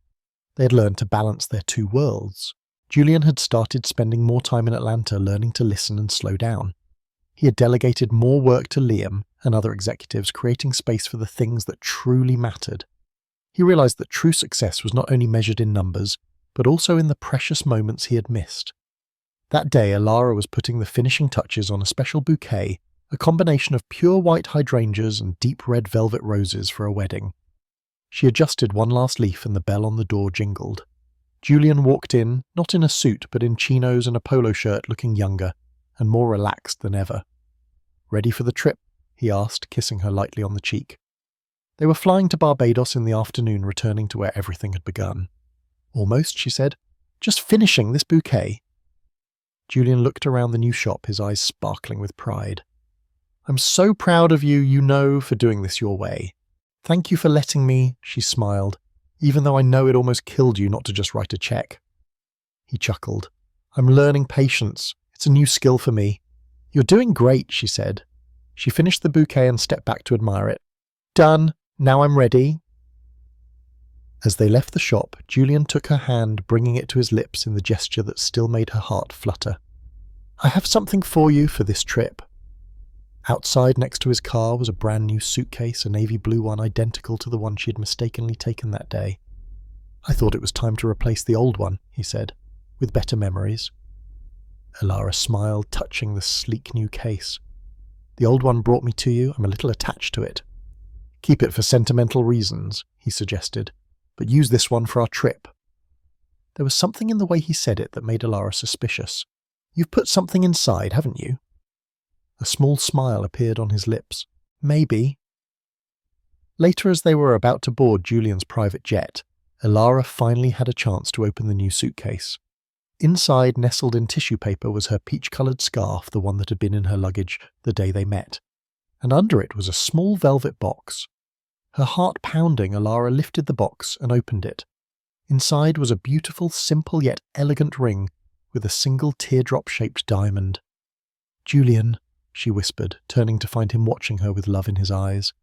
They had learned to balance their two worlds. Julian had started spending more time in Atlanta learning to listen and slow down. He had delegated more work to Liam and other executives, creating space for the things that truly mattered. He realized that true success was not only measured in numbers, but also in the precious moments he had missed. That day, Elara was putting the finishing touches on a special bouquet, a combination of pure white hydrangeas and deep red velvet roses for a wedding. She adjusted one last leaf and the bell on the door jingled. Julian walked in, not in a suit but in chinos and a polo shirt, looking younger and more relaxed than ever. "Ready for the trip?" he asked, kissing her lightly on the cheek. They were flying to Barbados in the afternoon, returning to where everything had begun. "Almost," she said. "Just finishing this bouquet." Julian looked around the new shop, his eyes sparkling with pride. "I'm so proud of you, you know, for doing this your way. Thank you for letting me," she smiled, "even though I know it almost killed you not to just write a check." He chuckled. "I'm learning patience. It's a new skill for me." "You're doing great," she said. She finished the bouquet and stepped back to admire it. "Done. Now I'm ready." As they left the shop, Julian took her hand, bringing it to his lips in the gesture that still made her heart flutter. "I have something for you for this trip." Outside, next to his car, was a brand new suitcase, a navy blue one identical to the one she had mistakenly taken that day. "I thought it was time to replace the old one," he said, "with better memories." Elara smiled, touching the sleek new case. "The old one brought me to you. I'm a little attached to it." "Keep it for sentimental reasons," he suggested, "but use this one for our trip." There was something in the way he said it that made Elara suspicious. "You've put something inside, haven't you?" A small smile appeared on his lips. "Maybe." Later, as they were about to board Julian's private jet, Elara finally had a chance to open the new suitcase. Inside, nestled in tissue paper, was her peach-coloured scarf, the one that had been in her luggage the day they met. And under it was a small velvet box. Her heart pounding, Elara lifted the box and opened it. Inside was a beautiful, simple yet elegant ring with a single teardrop-shaped diamond. "Julian," she whispered, turning to find him watching her with love in his eyes.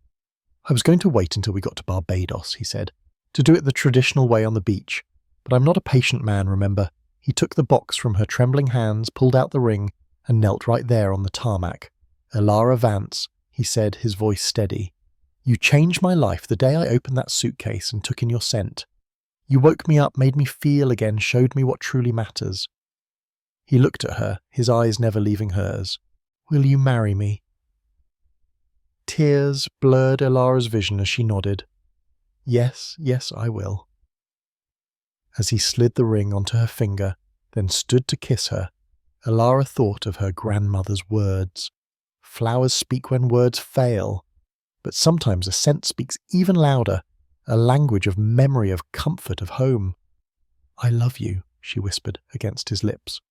"I was going to wait until we got to Barbados," he said, "to do it the traditional way on the beach. But I'm not a patient man, remember." He took the box from her trembling hands, pulled out the ring, and knelt right there on the tarmac. "Elara Vance," he said, his voice steady. "You changed my life the day I opened that suitcase and took in your scent. You woke me up, made me feel again, showed me what truly matters." He looked at her, his eyes never leaving hers. "Will you marry me?" Tears blurred Elara's vision as she nodded. "Yes, yes, I will." As he slid the ring onto her finger, then stood to kiss her, Elara thought of her grandmother's words. Flowers speak when words fail, but sometimes a scent speaks even louder, a language of memory, of comfort, of home. "I love you," she whispered against his lips.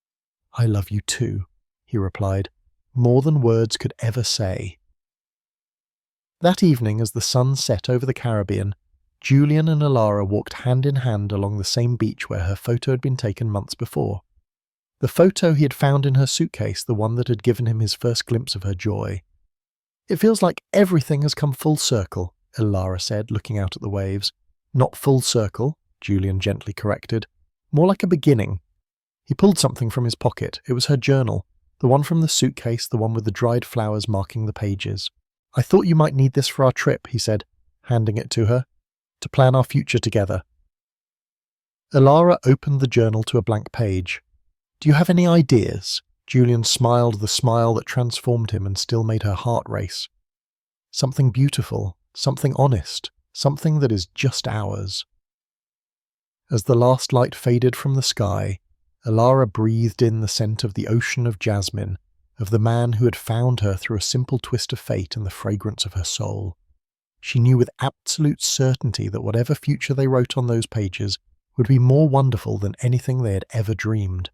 "I love you too," he replied, more than words could ever say. That evening, as the sun set over the Caribbean, Julian and Elara walked hand in hand along the same beach where her photo had been taken months before. The photo he had found in her suitcase, the one that had given him his first glimpse of her joy. "It feels like everything has come full circle," Elara said, looking out at the waves. "Not full circle," Julian gently corrected. "More like a beginning." He pulled something from his pocket. It was her journal, the one from the suitcase, the one with the dried flowers marking the pages. "I thought you might need this for our trip," he said, handing it to her, "to plan our future together." Elara opened the journal to a blank page. "Do you have any ideas?" Julian smiled, the smile that transformed him and still made her heart race. "Something beautiful, something honest, something that is just ours." As the last light faded from the sky, Elara breathed in the scent of the ocean of jasmine, of the man who had found her through a simple twist of fate and the fragrance of her soul. She knew with absolute certainty that whatever future they wrote on those pages would be more wonderful than anything they had ever dreamed.